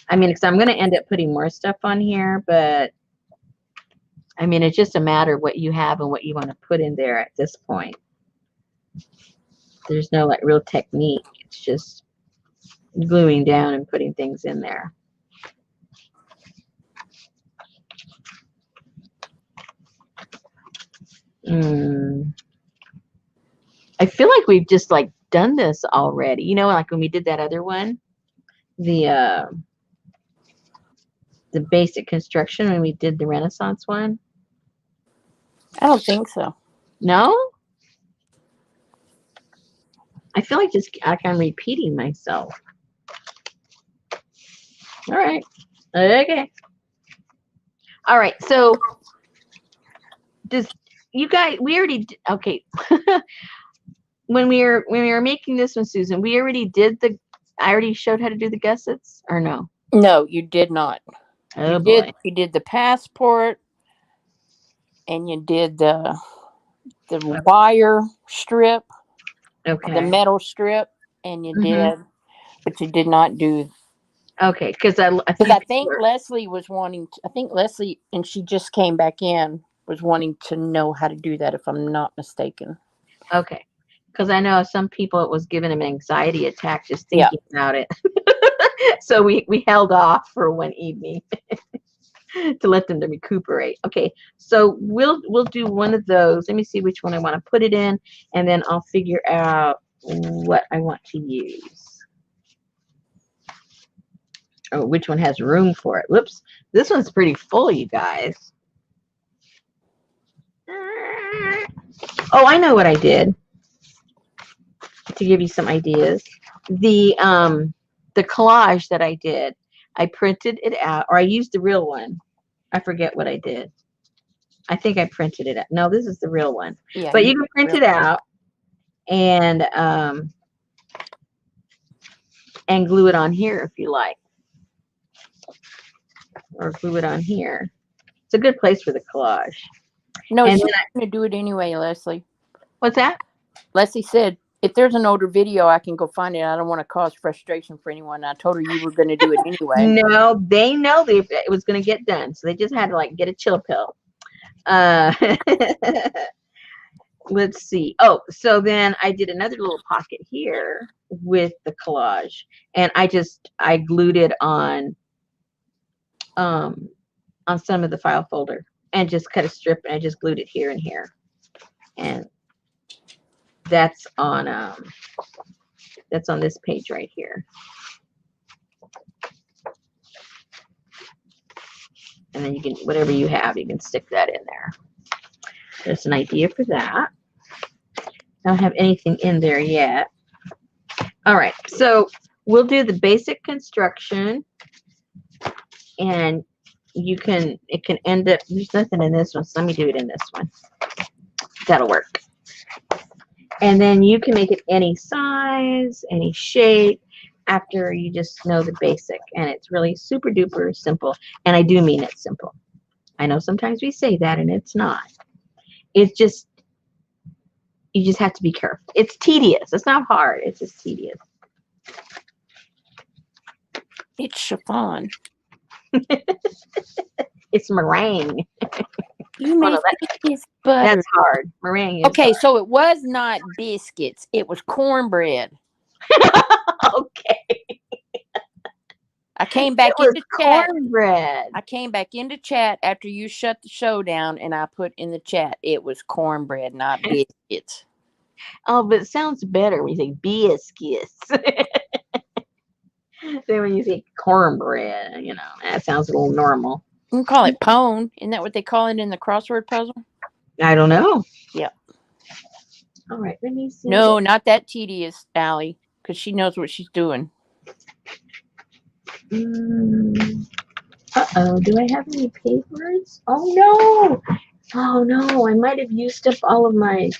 I mean, because I'm going to end up putting more stuff on here, but I mean, it's just a matter of what you have and what you want to put in there at this point. There's no like real technique. It's just gluing down and putting things in there. I feel like we've just like done this already. You know, like when we did that other one, the basic construction, when we did the Renaissance one. I don't think so. No? I feel like I'm repeating myself. All right. Okay. All right. So does you guys? We already okay. when we were making this one, Susan, we already did the. I already showed how to do the gussets, or no? No, you did not. Oh boy. You did the passport, and you did the wire strip, Okay. the metal strip, and you did, but you did not do. Okay, because I think Leslie was wanting. I think Leslie, and she just came back in, was wanting to know how to do that. If I'm not mistaken. Okay, because I know some people it was giving them an anxiety attack just thinking about it. So we held off for one evening to let them to recuperate. Okay, so we'll do one of those. Let me see which one I want to put it in, and then I'll figure out what I want to use. Oh, which one has room for it? Whoops, this one's pretty full, you guys. Oh, I know what I did to give you some ideas. The collage that I did, I printed it out, or I used the real one. I forget what I did. I think I printed it out. No, this is the real one. Yeah, but you can print it out and glue it on here if you like, or glue it on here. It's a good place for the collage. No, she's going to do it anyway, Leslie. What's that? Leslie said, if there's an older video, I can go find it. I don't want to cause frustration for anyone. I told her you were going to do it anyway. No, they know it was going to get done, so they just had to like get a chill pill. Let's see. Oh, so then I did another little pocket here with the collage, and I glued it on some of the file folder and just cut a strip, and I just glued it here and here, and that's on this page right here. And then you can, whatever you have, you can stick that in there. There's an idea for that. I don't have anything in there yet. All right, so we'll do the basic construction, and it can end up, there's nothing in this one, so let me do it in this one. That'll work. And then you can make it any size, any shape, after you just know the basic. And it's really super duper simple. And I do mean it's simple. I know sometimes we say that and it's not. It's just, you just have to be careful. It's tedious. It's not hard. It's just tedious. It's chiffon. It's meringue. You made it's butter. That's hard. Meringue is okay, hard. So it was not biscuits. It was cornbread. Okay. I came back into chat. Cornbread. I came back into chat after you shut the show down, and I put in the chat it was cornbread, not biscuits. Oh, but it sounds better when you say biscuits than when you say cornbread. You know, that sounds a little normal. You can call it pone. Isn't that what they call it in the crossword puzzle? I don't know. Yeah. All right, let me see. No, not that tedious, Allie, because she knows what she's doing. Uh-oh, do I have any papers? Oh, no. Oh, no, I might have used up all of my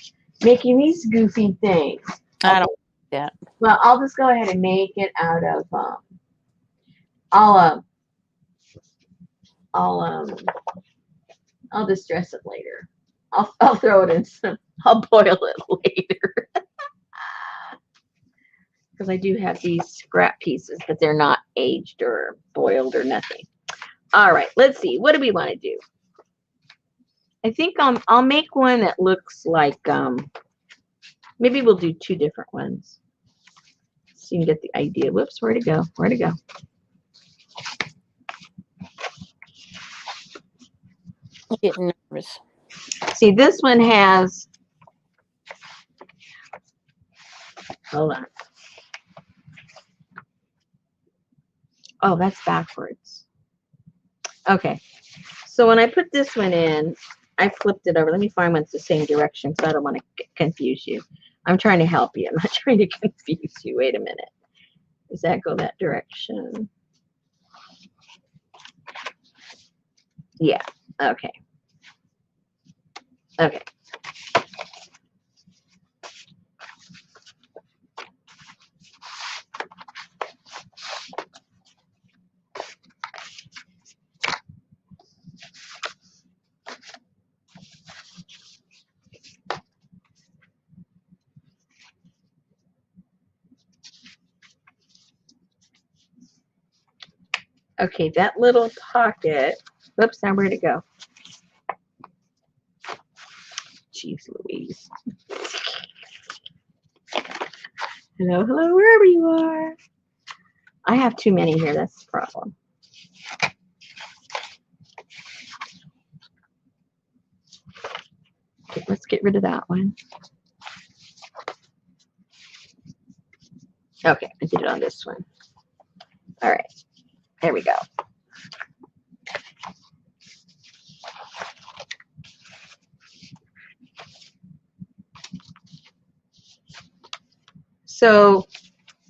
making these goofy things. I Okay, don't like that. well, I'll just go ahead and make it out of, I'll, I'll, um, I'll distress it later. I'll throw it in some, I'll boil it later. Because I do have these scrap pieces, but they're not aged or boiled or nothing. All right, let's see. What do we want to do? I think I'll make one that looks like, maybe we'll do two different ones. So you can get the idea. Whoops, where'd it go? Where'd it go? I'm getting nervous. See, this one has, hold on. Oh, that's backwards. Okay. So when I put this one in, I flipped it over. Let me find one that's the same direction so I don't want to confuse you. I'm trying to help you. I'm not trying to confuse you. Wait a minute. Does that go that direction? Yeah. Okay. Okay. Okay, that little pocket. Whoops, now where'd it go? Jeez Louise. Hello, hello, wherever you are. I have too many here. That's the problem. Okay, let's get rid of that one. Okay, I did it on this one. All right, there we go. So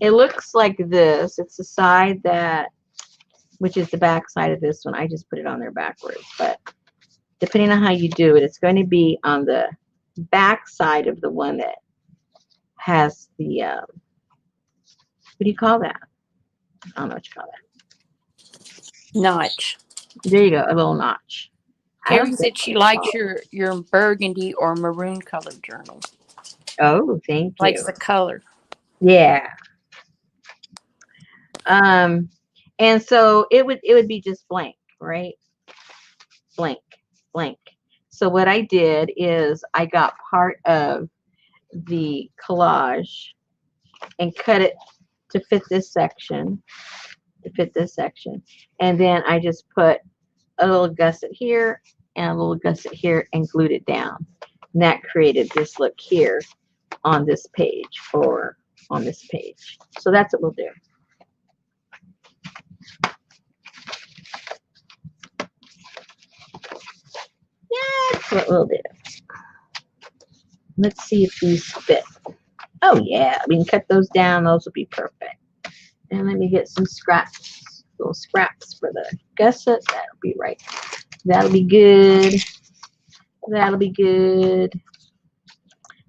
it looks like this. It's the side that, which is the back side of this one. I just put it on there backwards, but depending on how you do it, it's going to be on the back side of the one that has the, what do you call that? I don't know what you call that. Notch. There you go, a little notch. Carrie said she likes your burgundy or maroon colored journal. Oh, thank you. Likes the color. Yeah. And so it would be just blank, right? Blank, blank. So what I did is I got part of the collage and cut it to fit this section, and then I just put a little gusset here and a little gusset here and glued it down. And that created this look here on this page or on this page. So that's what we'll do. That's what we'll do. Let's see if these fit. Oh yeah, we can cut those down. Those will be perfect. And let me get some scraps, little scraps for the gusset. That'll be right. That'll be good. That'll be good.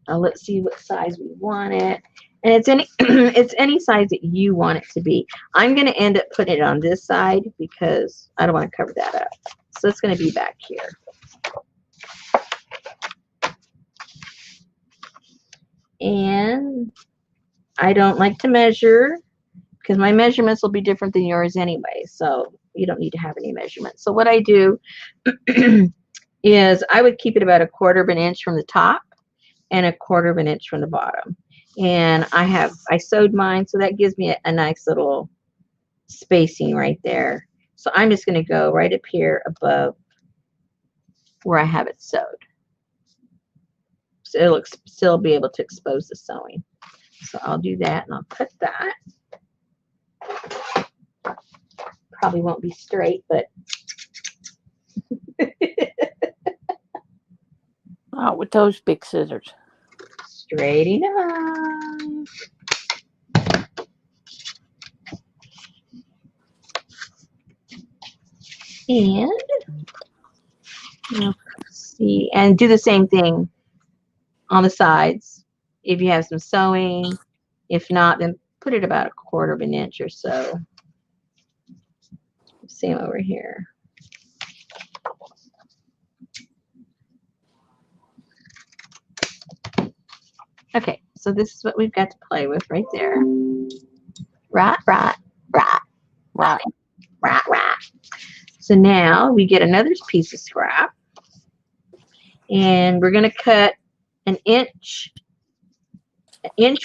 Now let's see what size we want it. And it's any it's any size that you want it to be. I'm going to end up putting it on this side because I don't want to cover that up. So it's going to be back here. And I don't like to measure because my measurements will be different than yours anyway. So you don't need to have any measurements. So what I do is I would keep it about 1/4 of an inch from the top and 1/4 of an inch from the bottom. And I sewed mine, so that gives me a nice little spacing right there. So I'm just going to go right up here above where I have it sewed. it'll still be able to expose the sewing. So I'll do that, and I'll cut that. Probably won't be straight, but Not with those big scissors. straight enough. And let's see, and do the same thing on the sides. If you have some sewing, if not, then put it about 1/4 of an inch or so. Same over here. Okay, so this is what we've got to play with right there. Right. So now we get another piece of scrap, and we're going to cut an inch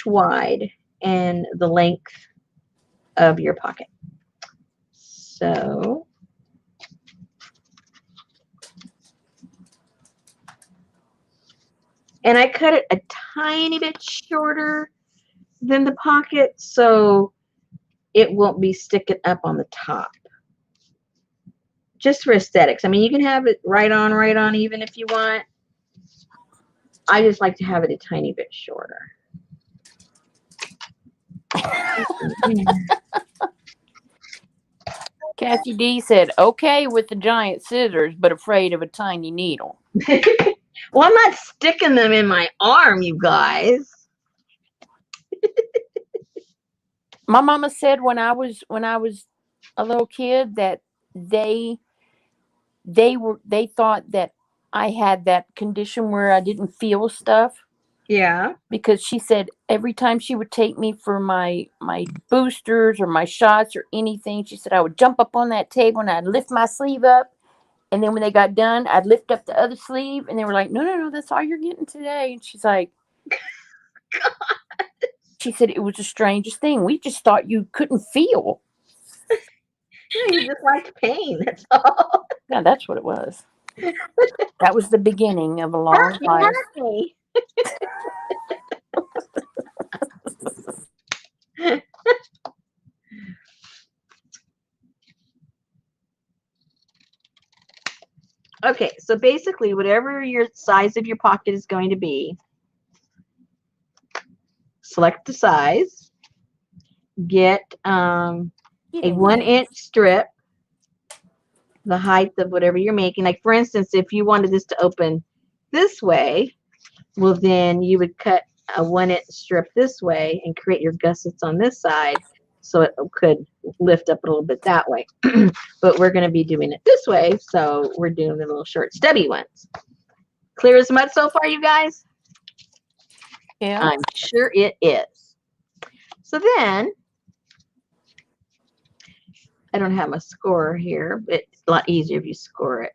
wide and the length of your pocket. So and I cut it a tiny bit shorter than the pocket so it won't be sticking up on the top. Just for aesthetics. I mean, you can have it right on even if you want. I just like to have it a tiny bit shorter. Cassie D said, okay with the giant scissors, but afraid of a tiny needle. Well, I'm not sticking them in my arm, you guys. My mama said when I was a little kid that they thought that I had that condition where I didn't feel stuff. Yeah. Because she said every time she would take me for my boosters or my shots or anything, she said I would jump up on that table and I'd lift my sleeve up. And then when they got done, I'd lift up the other sleeve. And they were like, no, that's all you're getting today. And she's like, God. She said it was the strangest thing. We just thought you couldn't feel. Yeah, you just liked pain. That's all. Yeah, that's what it was. That was the beginning of a long life. Okay, so basically whatever your size of your pocket is going to be, select the size, get a 1-inch strip, the height of whatever you're making. Like for instance, if you wanted this to open this way, well then you would cut a 1-inch strip this way and create your gussets on this side so it could lift up a little bit that way. But we're going to be doing it this way, so we're doing the little short stubby ones. Clear as mud so far, you guys? Yeah. I'm sure it is. So then, I don't have my score here, but it's a lot easier if you score it.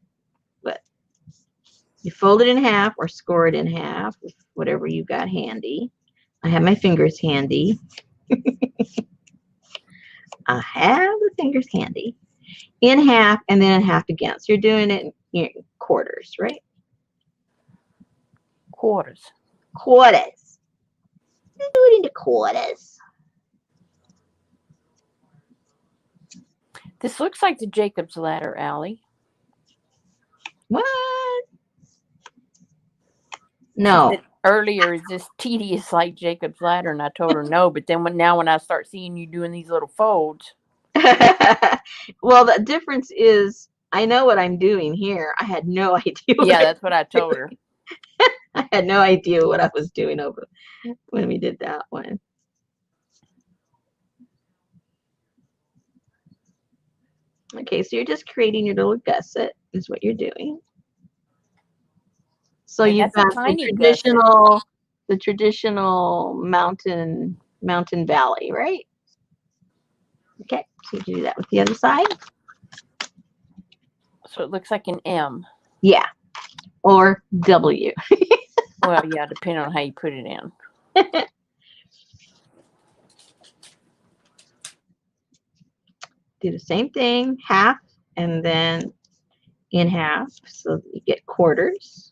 But you fold it in half or score it in half, with whatever you got handy. I have my fingers handy. I have the fingers handy. In half and then in half again. So you're doing it in quarters, right? Quarters. Quarters. Do it into quarters. This looks like the Jacob's Ladder, Allie. What? No. Earlier, is this tedious like Jacob's Ladder? And I told her no. But then when I start seeing you doing these little folds. Well, the difference is I know what I'm doing here. I had no idea. Yeah, that's what I told her. I had no idea what I was doing over when we did that one. Okay, so you're just creating your little gusset is what you're doing. So and you've got the traditional mountain valley, right? Okay, so you do that with the other side. So it looks like an M. Yeah, or W. Well, yeah, depending on how you put it in. Do the same thing, half, and then in half, so you get quarters.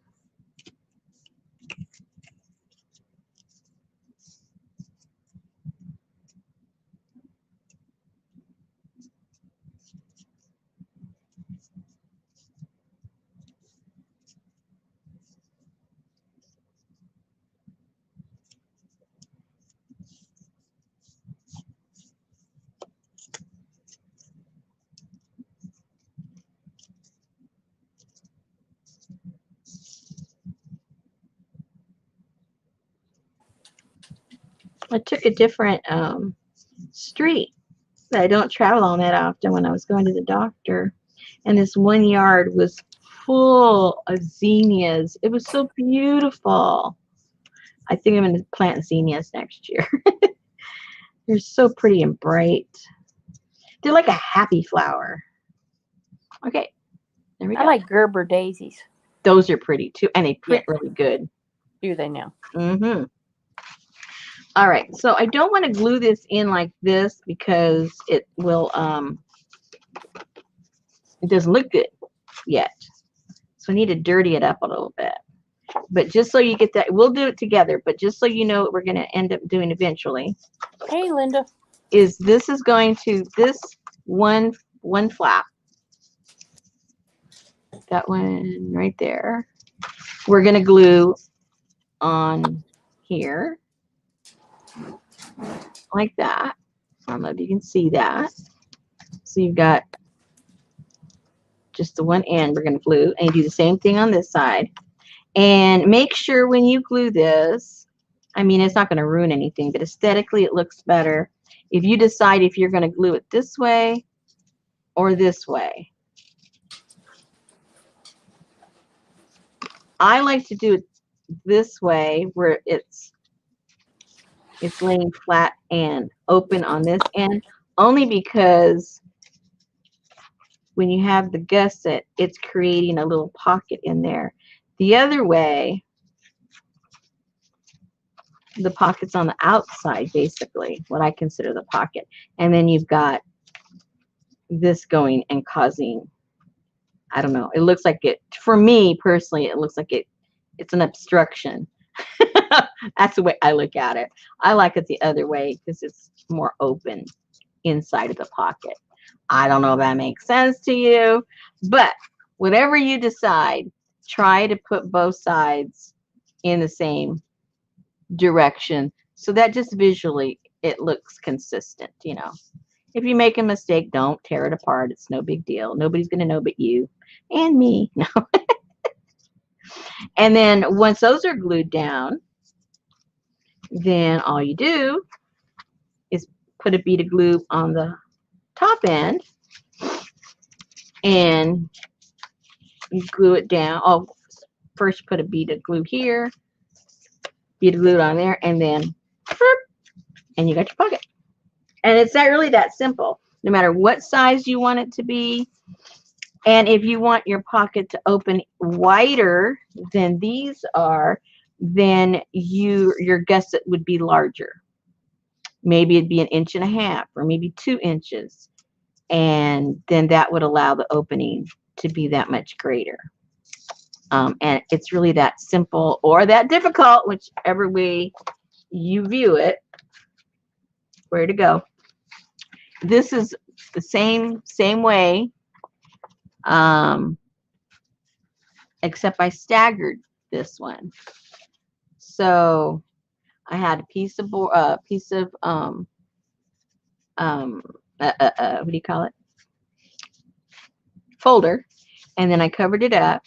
I took a different street that I don't travel on that often when I was going to the doctor. And this one yard was full of zinnias. It was so beautiful. I think I'm going to plant zinnias next year. They're so pretty and bright. They're like a happy flower. Okay, there we I go. like Gerber daisies. Those are pretty too, and they print Yeah. really good. Do they now? Mm-hmm. All right, so I don't want to glue this in like this because it will, it doesn't look good yet. So I need to dirty it up a little bit. But just so you get that, we'll do it together, but just so you know what we're going to end up doing eventually Hey, Linda. is this is going to, this one flap, that one right there, we're going to glue on here like that. I don't know if you can see that. So you've got just the one end we're going to glue, and you do the same thing on this side. And make sure when you glue this, I mean, it's not going to ruin anything, but aesthetically it looks better if you decide if you're going to glue it this way or this way. I like to do it this way where it's laying flat and open on this end, only because when you have the gusset, it's creating a little pocket in there. The other way, the pocket's on the outside, basically, what I consider the pocket. And then you've got this going and causing, I don't know, it looks like it, for me personally, it looks like it's an obstruction. That's the way I look at it. I like it the other way because it's more open inside of the pocket. I don't know if that makes sense to you, but whatever you decide, try to put both sides in the same direction so that just visually it looks consistent, you know. If you make a mistake, don't tear it apart. It's no big deal. Nobody's going to know but you and me. No. And then once those are glued down, then all you do is put a bead of glue on the top end and you glue it down. Oh, first put a bead of glue here, bead of glue on there, and then and you got your pocket. And it's not really that simple. No matter what size you want it to be, and if you want your pocket to open wider than these are, then your gusset would be larger. Maybe it'd be 1.5 inches or maybe 2 inches. And then that would allow the opening to be that much greater. And it's really that simple or that difficult, whichever way you view it. Where to go? This is the same way, except I staggered this one. So I had a piece of what do you call it? Folder, and then I covered it up,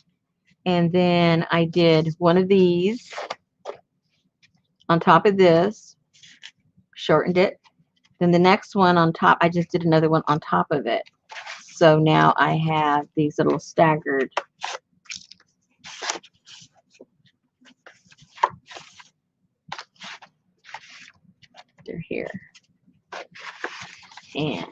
and then I did one of these on top of this, shortened it. Then the next one on top, I just did another one on top of it. So now I have these little staggered. They're here. And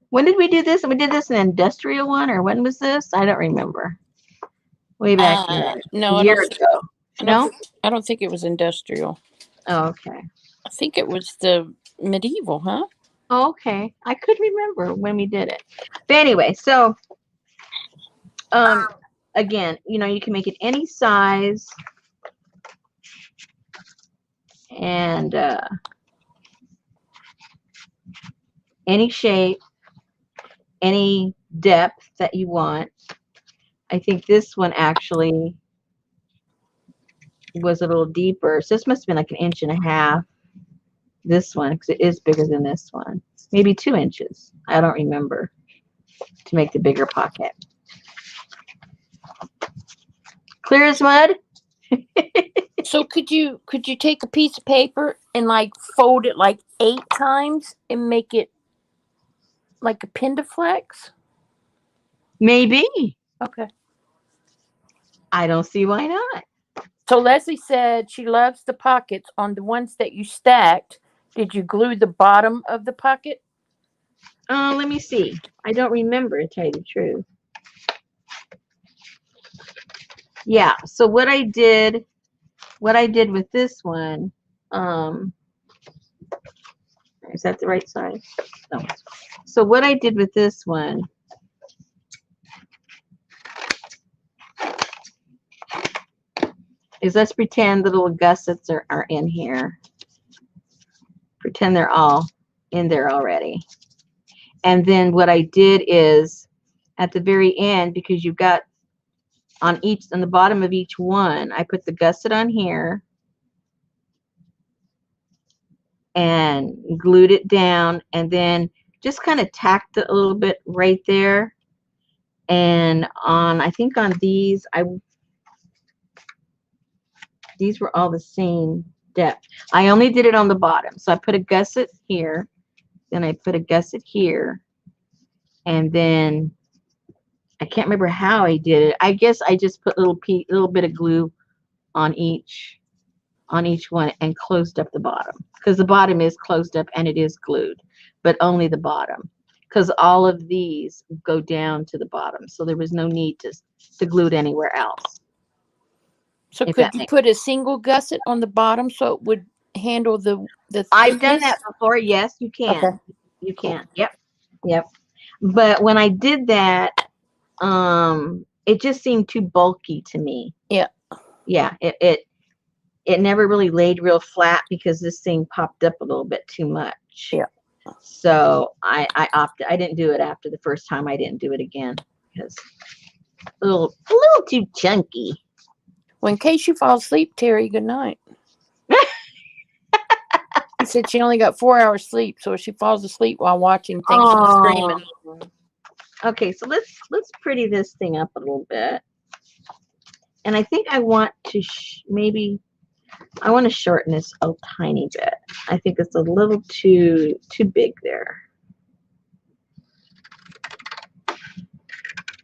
when did we do this? We did this in an industrial one, or when was this? I don't remember. Way back No, a year ago. No? I don't think it was industrial. Oh, okay. I think it was the medieval, huh? Oh, okay. I could remember when we did it. But anyway, so again, you know, you can make it any size and any shape, any depth that you want. I think this one actually was a little deeper. So this must have been like 1.5 inches. This one, because it is bigger than this one. Maybe 2 inches. I don't remember, to make the bigger pocket. Clear as mud? So could you take a piece of paper and like fold it like 8 times and make it like a Pendaflex? Maybe. Okay. I don't see why not. So Leslie said she loves the pockets on the ones that you stacked. Did you glue the bottom of the pocket? Let me see. I don't remember, to tell you the truth. Yeah, so what I did with this one, is that the right size? No. So what I did with this one is, let's pretend the little gussets are in here. Pretend they're all in there already. And then what I did is, at the very end, because you've got on the bottom of each one, I put the gusset on here and glued it down, and then just kind of tacked it a little bit right there. And I think on these were all the same depth. I only did it on the bottom. So I put a gusset here, then I put a gusset here, and then I can't remember how I did it. I guess I just put little bit of glue on each one and closed up the bottom, because the bottom is closed up and it is glued, but only the bottom, because all of these go down to the bottom, so there was no need to glue it anywhere else. So could you put a single gusset on the bottom so it would handle the I've done that before. Yes, you can. Okay. You can. Yep. But when I did that, it just seemed too bulky to me. Yeah. Yeah. It never really laid real flat because this thing popped up a little bit too much. Yeah. So I opted. I didn't do it after the first time. I didn't do it again because a little too chunky. Well, in case you fall asleep, Terry, good night. She said she only got 4 hours sleep, so if she falls asleep while watching, thinks she's screaming. Okay, so let's pretty this thing up a little bit, and I think I want to I want to shorten this a tiny bit. I think it's a little too big there.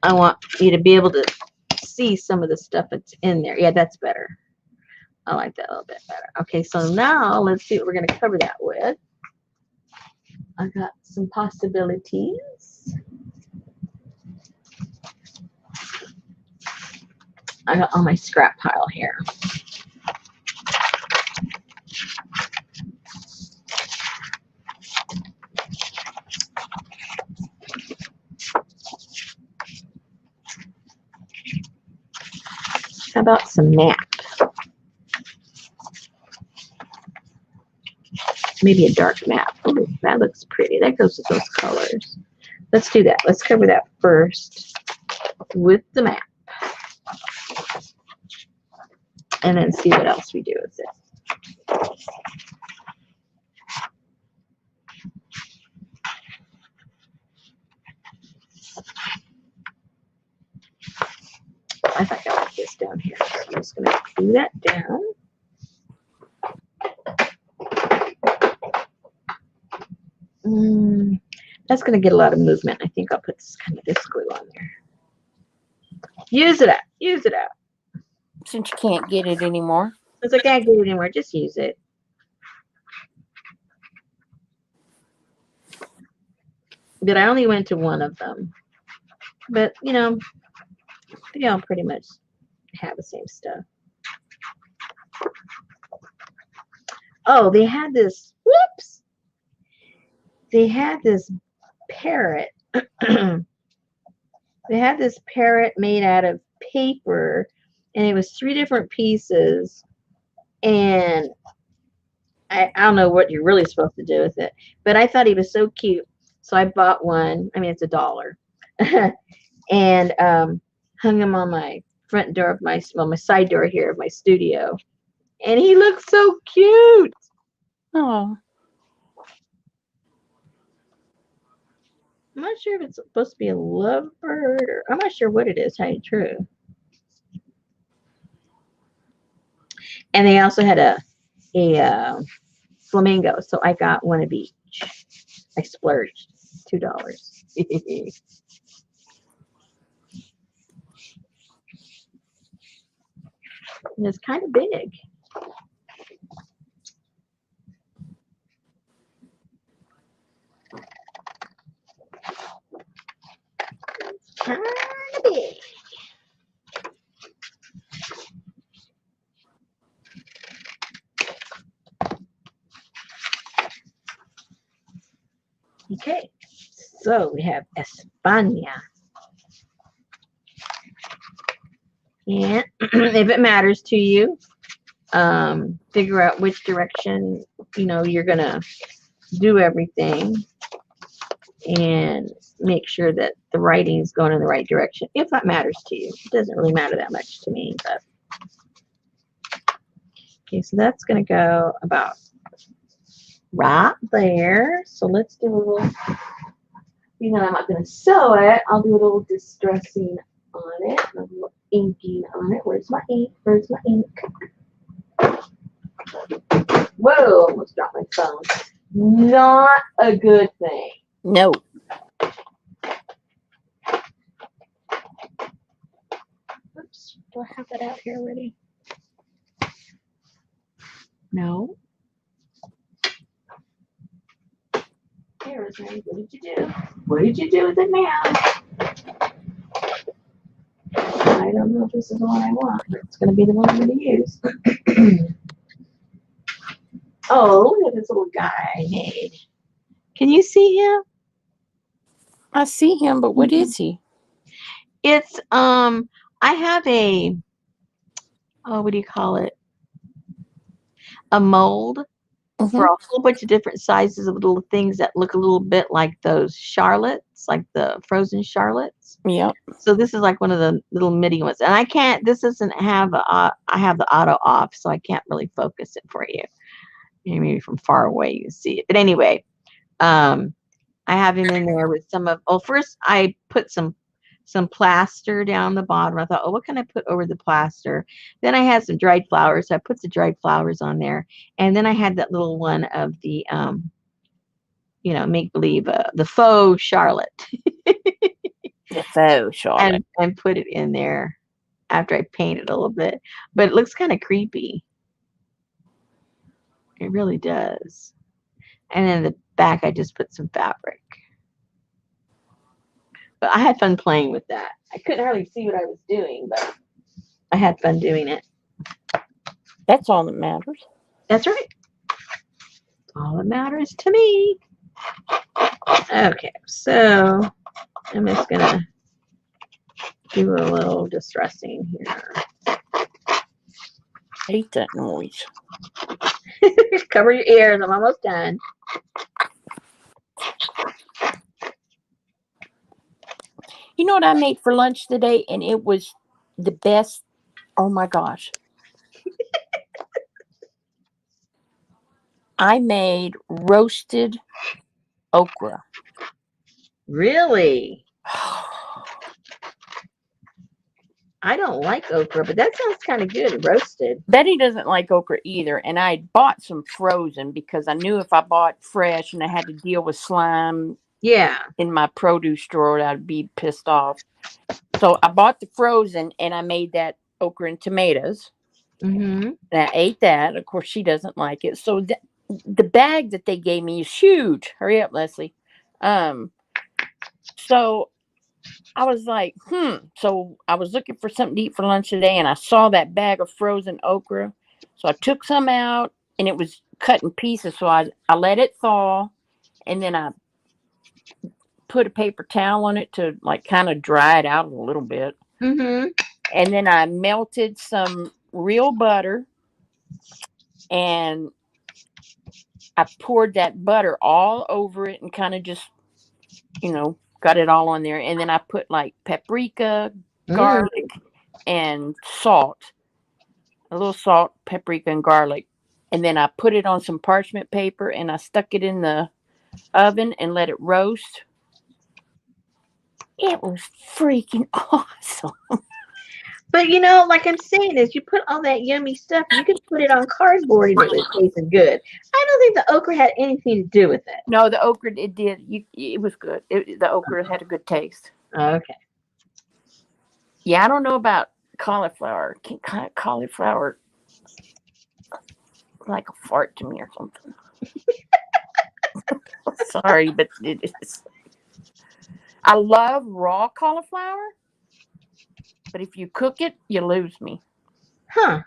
I want you to be able to see some of the stuff that's in there. Yeah, that's better. I like that a little bit better. Okay, so now let's see what we're going to cover that with. I got some possibilities. I got on my scrap pile here. How about some map? Maybe a dark map. Ooh, that looks pretty. That goes with those colors. Let's do that. Let's cover that first with the map. And then see what else we do with it. I think I like this down here. So I'm just going to glue that down. That's going to get a lot of movement. I think I'll put this glue on there. Use it up. Use it up. Since you can't get it anymore. Since I can't get it anymore, just use it. But I only went to one of them. But, you know, they all pretty much have the same stuff. Oh, they had this, whoops. They had this parrot. They had this parrot made out of paper, and it was 3 different pieces. And I don't know what you're really supposed to do with it, but I thought he was so cute. So I bought one. I mean, it's $1. And hung him on my front door of my side door here of my studio. And he looks so cute. Oh. I'm not sure if it's supposed to be a lovebird, or I'm not sure what it is, to tell you the truth. And they also had a flamingo, so I got one of each. I splurged $2. And it's kind of big. Kind of big. Okay, so we have España. And if it matters to you, figure out which direction, you're going to do everything and make sure that the writing is going in the right direction. If that matters to you, it doesn't really matter that much to me, but okay, so that's going to go about right there. So let's do a little, I'm not going to sew it. I'll do a little distressing on it, a little inking on it. Where's my ink? Where's my ink? Whoa, almost dropped my phone. Not a good thing. No. Oops, do I have that out here already? No. Here, Rosemary, what did you do? What did you do with it now? I don't know if this is the one I want, but it's going to be the one I'm going to use. Oh, look at this little guy I made. Can you see him? I see him, but what is he? It's, I have what do you call it? A mold for a whole bunch of different sizes of little things that look a little bit like those charlottes, like the frozen charlottes. Yep. So this is like one of the little mini ones. And I can't, this doesn't have, I have the auto off, so I can't really focus it for you. Maybe from far away you can see it. But anyway, I have him in there with some of, first I put some plaster down the bottom. I thought, what can I put over the plaster? Then I had some dried flowers. So I put the dried flowers on there. And then I had that little one of the, make believe, the faux Charlotte. The faux Charlotte. And put it in there after I painted a little bit. But it looks kind of creepy. It really does. And in the back, I just put some fabric. But I had fun playing with that. I couldn't hardly see what I was doing, but I had fun doing it. That's all that matters. That's right. All that matters to me. Okay, so I'm just going to do a little distressing here. I hate that noise. Cover your ears. I'm almost done. You know what I made for lunch today? And it was the best. Oh, my gosh. I made roasted okra. Really? I don't like okra, but that sounds kind of good, roasted. Betty doesn't like okra either, and I bought some frozen because I knew if I bought fresh and I had to deal with slime in my produce drawer, I'd be pissed off. So I bought the frozen, and I made that okra and tomatoes. Mm-hmm. And I ate that. Of course, she doesn't like it. So the bag that they gave me is huge. Hurry up, Leslie. So I was like, So I was looking for something to eat for lunch today, and I saw that bag of frozen okra. So I took some out, and it was cut in pieces. So I let it thaw, and then I put a paper towel on it to like kind of dry it out a little bit. Mm-hmm. And then I melted some real butter, and I poured that butter all over it and kind of just, got it all on there. And then I put like paprika, garlic, and salt. A little salt, paprika, and garlic. And then I put it on some parchment paper, and I stuck it in the oven and let it roast. It was freaking awesome. But like I'm saying is you put all that yummy stuff, you could put it on cardboard and it would taste good. I don't think the okra had anything to do with it. No, the okra, it did. It was good. The okra had a good taste. Okay. Yeah, I don't know about cauliflower. Cauliflower like a fart to me or something. Sorry, but it is. I love raw cauliflower, but if you cook it, you lose me. Huh.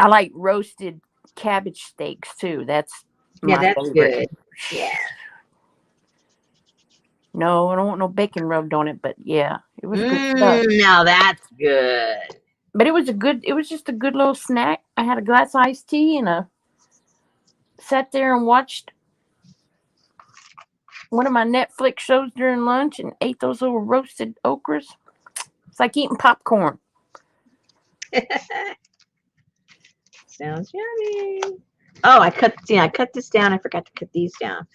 I like roasted cabbage steaks too. That's Yeah, my that's favorite. good. Yeah. No, I don't want no bacon rubbed on it, but yeah, it was good stuff. Now that's good. But it was just a good little snack. I had a glass of iced tea and sat there and watched one of my Netflix shows during lunch and ate those little roasted okras. It's like eating popcorn. Sounds yummy. Oh, I cut this down. I forgot to cut these down.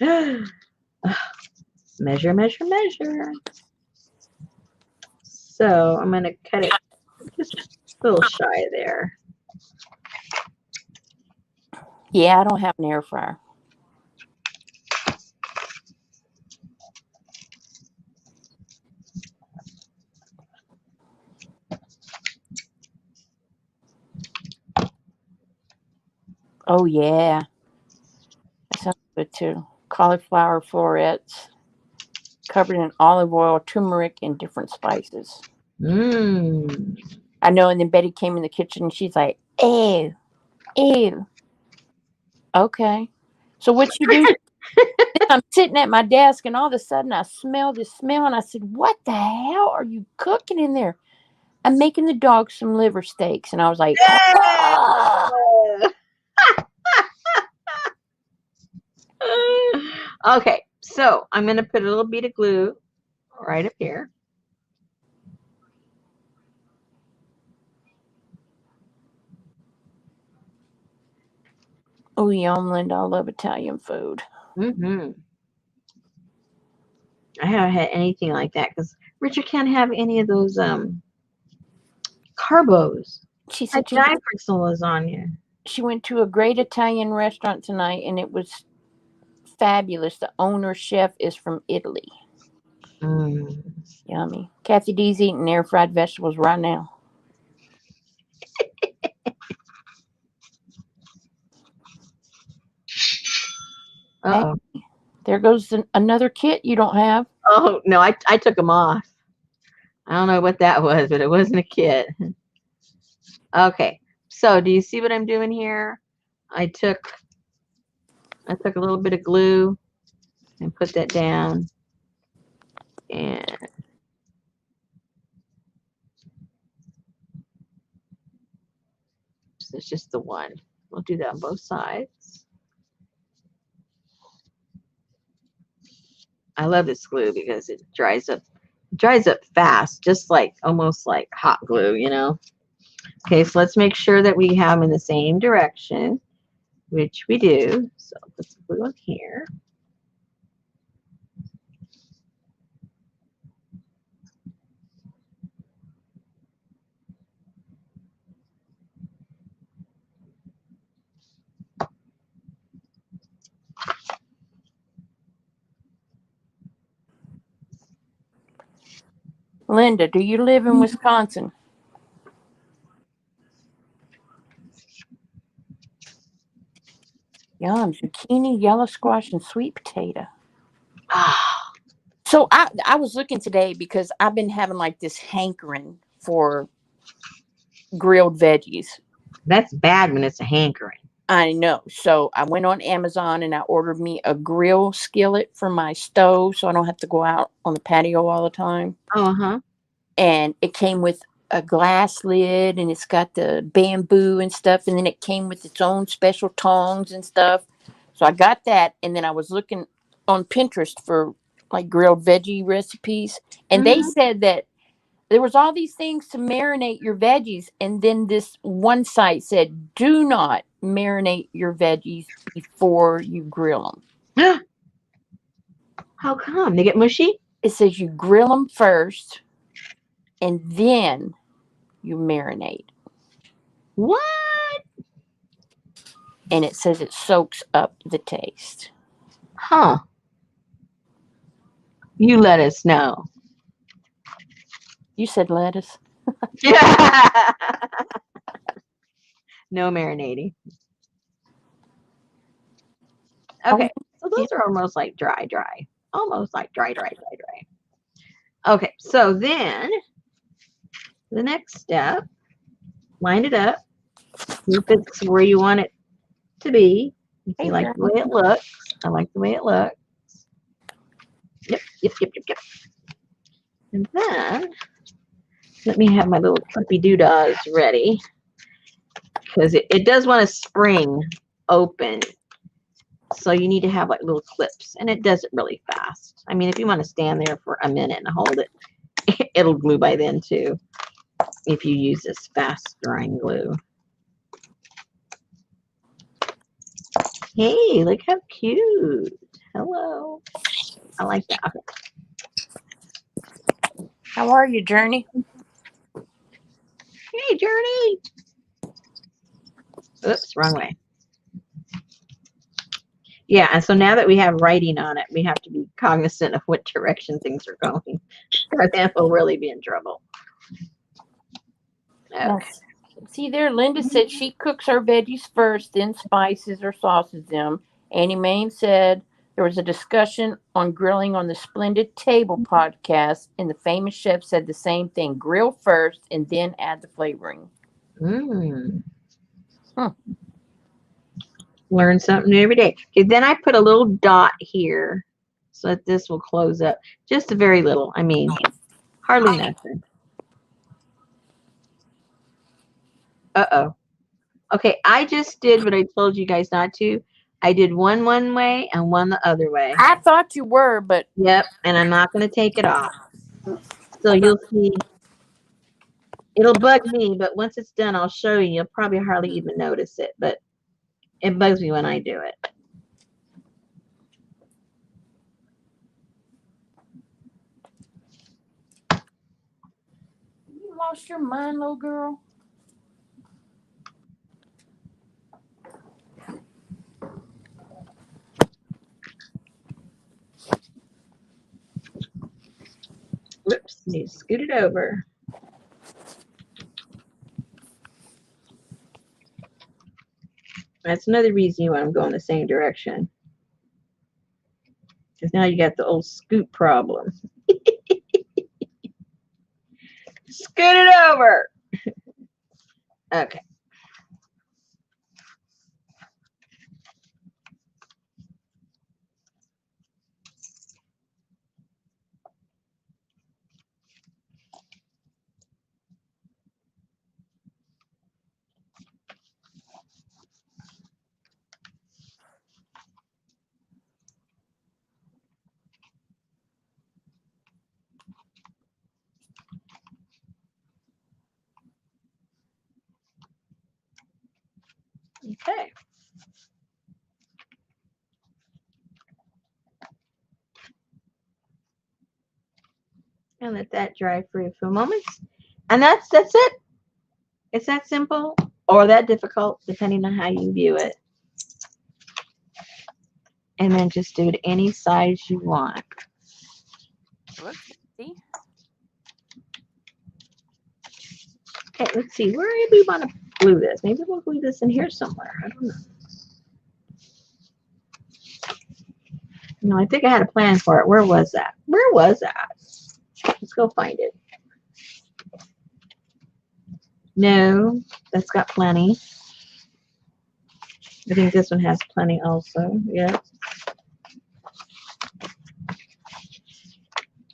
Measure, measure, measure. So I'm gonna cut it just a little shy of there. Yeah, I don't have an air fryer. Oh yeah, that sounds good too. Cauliflower florets covered in olive oil, turmeric, and different spices. Mmm. I know. And then Betty came in the kitchen and she's like, "Ew, ew." Okay. So what you do? I'm sitting at my desk and all of a sudden I smell this smell and I said, "What the hell are you cooking in there?" I'm making the dog some liver steaks, and I was like, "Ah." Okay, so I'm gonna put a little bit of glue right up here. Oh, yum, Linda. I love Italian food. Mm-hmm. I haven't had anything like that because Richard can't have any of those carbos. She I said die for some lasagna. she went to a great Italian restaurant tonight, and it was fabulous. The owner chef is from Italy. Mm. Yummy. Kathy D's eating air fried vegetables right now. Uh-oh. Hey, there goes another kit you don't have. Oh, no, I took them off. I don't know what that was, but it wasn't a kit. Okay, so do you see what I'm doing here? I took a little bit of glue and put that down. And so it's just the one. We'll do that on both sides. I love this glue because it dries up fast, just like almost like hot glue. Okay, so let's make sure that we have them in the same direction, which we do. So put some glue on here. Linda, do you live in Wisconsin? Yum, zucchini, yellow squash, and sweet potato. So I was looking today because I've been having like this hankering for grilled veggies. That's bad when it's a hankering. I know. So I went on Amazon and I ordered me a grill skillet for my stove so I don't have to go out on the patio all the time. Uh-huh. And it came with a glass lid and it's got the bamboo and stuff. And then it came with its own special tongs and stuff. So I got that. And then I was looking on Pinterest for like grilled veggie recipes. And they Mm-hmm. said that there was all these things to marinate your veggies. And then this one site said, do not marinate your veggies before you grill them. How come? They get mushy? It says you grill them first and then you marinate. What? And it says it soaks up the taste. Huh. You let us know. You said lettuce. No marinating. Oh, Okay. So yeah. those are almost like dry. Almost like dry. Okay. So then the next step, line it up. See if it's where you want it to be. If Hey, you like the Journey. way it looks. I like the way it looks. Yep. And then let me have my little clippy doodahs ready because it does want to spring open. So you need to have like little clips, and it does it really fast. I mean, if you want to stand there for a minute and hold it, it'll glue by then too if you use this fast drying glue. Hey, look how cute. Hello. I like that. Okay. How are you, Journey? Hey, Journey. Oops, wrong way. Yeah, and so now that we have writing on it, we have to be cognizant of what direction things are going, or then we'll really be in trouble. Okay. Now, see there, Linda said she cooks her veggies first, then spices or sauces them. Annie Main said there was a discussion on grilling on the Splendid Table podcast, and the famous chef said the same thing: grill first and then add the flavoring. Mm. Hmm. Learn something new every day. Okay, then I put a little dot here so that this will close up. Just a very little. I mean, hardly nothing. Uh-oh. Okay, I just did what I told you guys not to. I did one way and one the other way. I thought you were, but Yep, and I'm not going to take it off. So you'll see. It'll bug me, but once it's done, I'll show you. You'll probably hardly even notice it, but it bugs me when I do it. you lost your mind, little girl. Whoops, need to scoot it over. That's another reason you want to go in the same direction. Because now you got the old scoot problem. Scoot it over. Okay. Okay. And let that dry for a few moments. And that's it. It's that simple or that difficult, depending on how you view it. And then just do it any size you want. Whoops, see? Okay, let's see. Where do we want to glue this? Maybe we'll glue this in here somewhere. I don't know. No, I think I had a plan for it. Where was that? Let's go find it. No, that's got plenty. I think this one has plenty also. Yeah.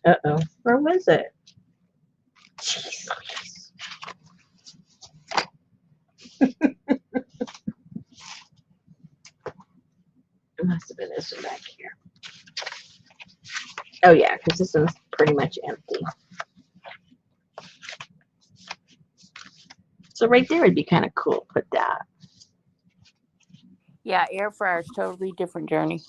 Uh-oh. Where was it? Jeez. It must have been this one back here. Oh, yeah, because this one's pretty much empty. So right there would be kind of cool. Put that. Yeah, air fryer is totally different, Journey.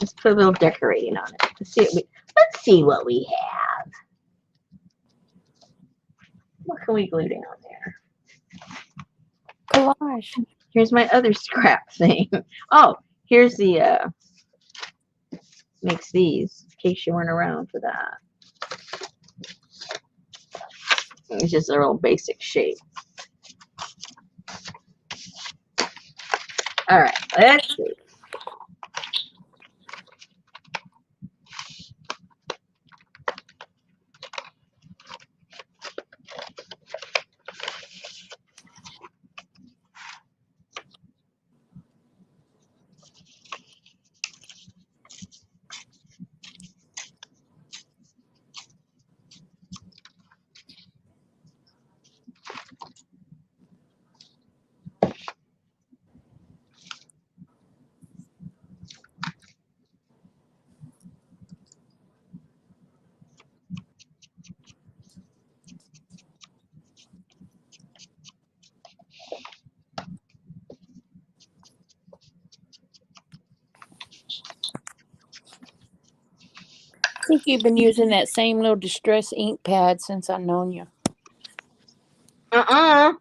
Let's put a little decorating on it. Let's see what we have. What can we glue down there? Collage. Here's my other scrap thing. Oh, here's the makes these in case you weren't around for that. It's just a real basic shape. All right, let's see. I think you've been using that same little distress ink pad since I've known you.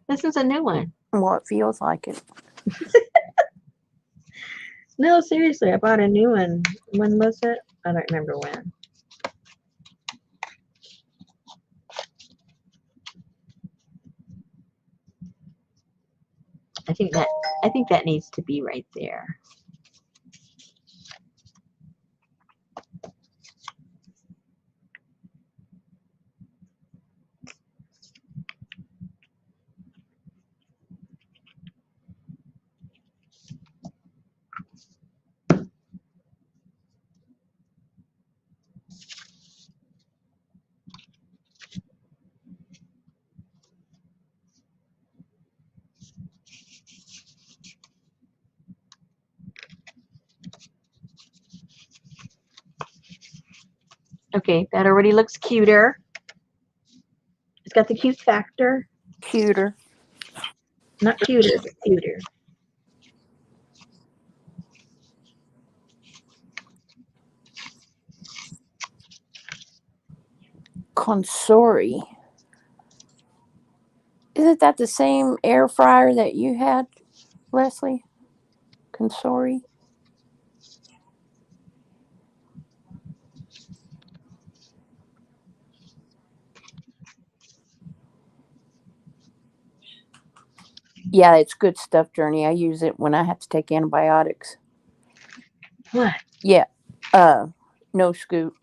This is a new one. Well, it feels like it. No, seriously, I bought a new one. When was it? I don't remember when. I think that needs to be right there. Okay, that already looks cuter. It's got the cute factor. Cuter. Not cuter, but cuter. Consori. Isn't that the same air fryer that you had, Leslie? Consori? Yeah, it's good stuff, Journey. I use it when I have to take antibiotics. What? Yeah. No scoop.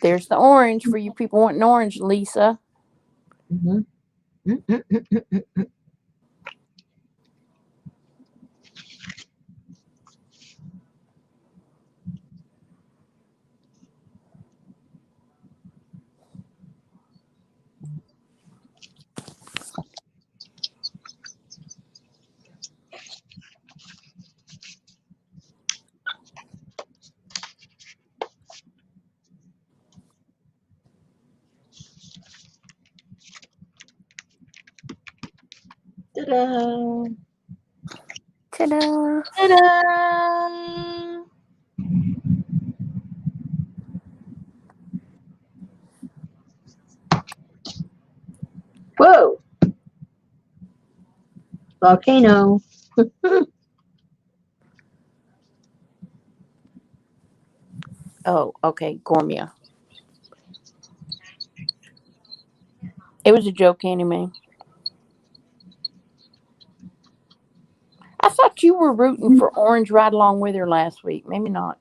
There's the orange for you people wanting orange, Lisa. Mm-hmm. Ta-da! Ta-da! Ta-da! Whoa! Volcano. Oh, okay, Gormia. It was a joke, anyway. I thought you were rooting for Orange right along with her last week. Maybe not.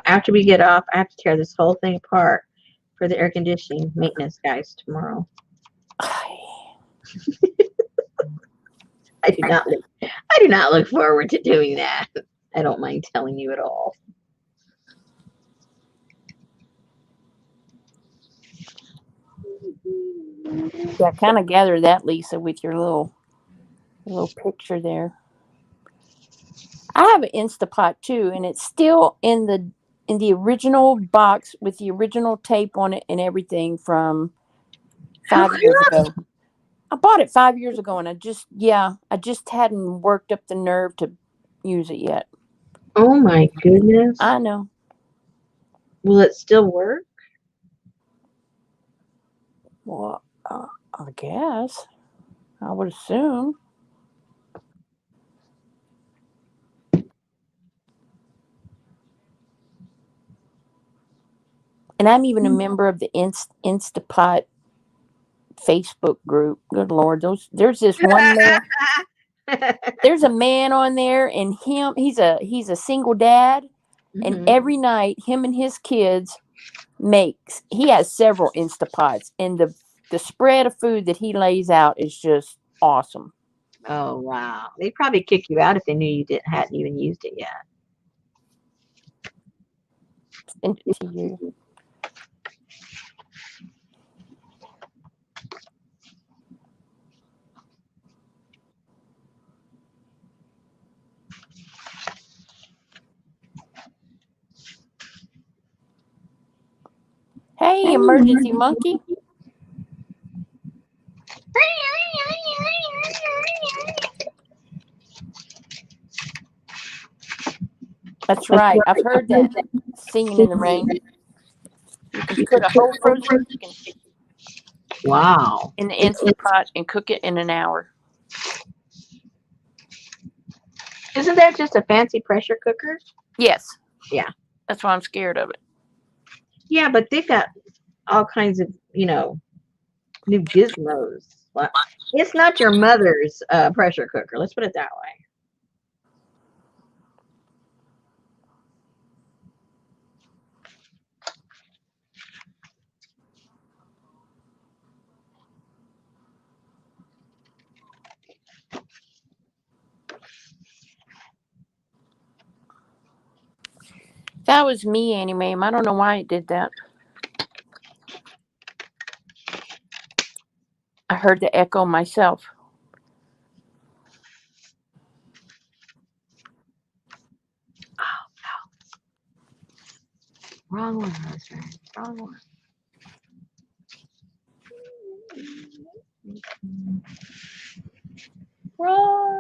After we get off, I have to tear this whole thing apart for the air conditioning maintenance guys tomorrow. I do not look forward to doing that. I don't mind telling you at all. Yeah, kind of gather that, Lisa, with your little picture there. I have an Instapot too, and it's still in the original box with the original tape on it and everything from How 5 years come? ago. I bought it 5 years ago, and I just hadn't worked up the nerve to use it yet. Oh my goodness. I know. Will it still work? Well, I guess I would assume. And I'm even a member of the Instapot Facebook group. Good Lord, there's this one man. There's a man on there, and he's a single dad, and Mhm. every night him and his kids he has several Instapots, and the spread of food that he lays out is just awesome. Oh wow. They'd probably kick you out if they knew you hadn't even used it yet. And to you. Hey, emergency monkey. That's right. I've heard that singing in the rain. You can put a whole frozen chicken Wow. in the Instant Pot and cook it in an hour. Isn't that just a fancy pressure cooker? Yes. Yeah. That's why I'm scared of it. Yeah, but they've got all kinds of, new gizmos. Well, it's not your mother's pressure cooker. Let's put it that way. That was me, Annie Ma'am. I don't know why it did that. I heard the echo myself. Wrong one, husband. Wrong one. Wrong.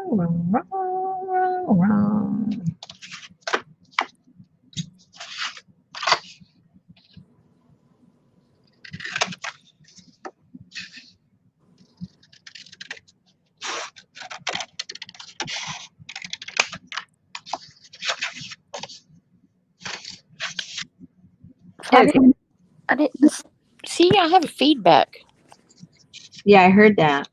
I didn't see. I have a feedback. Yeah, I heard that.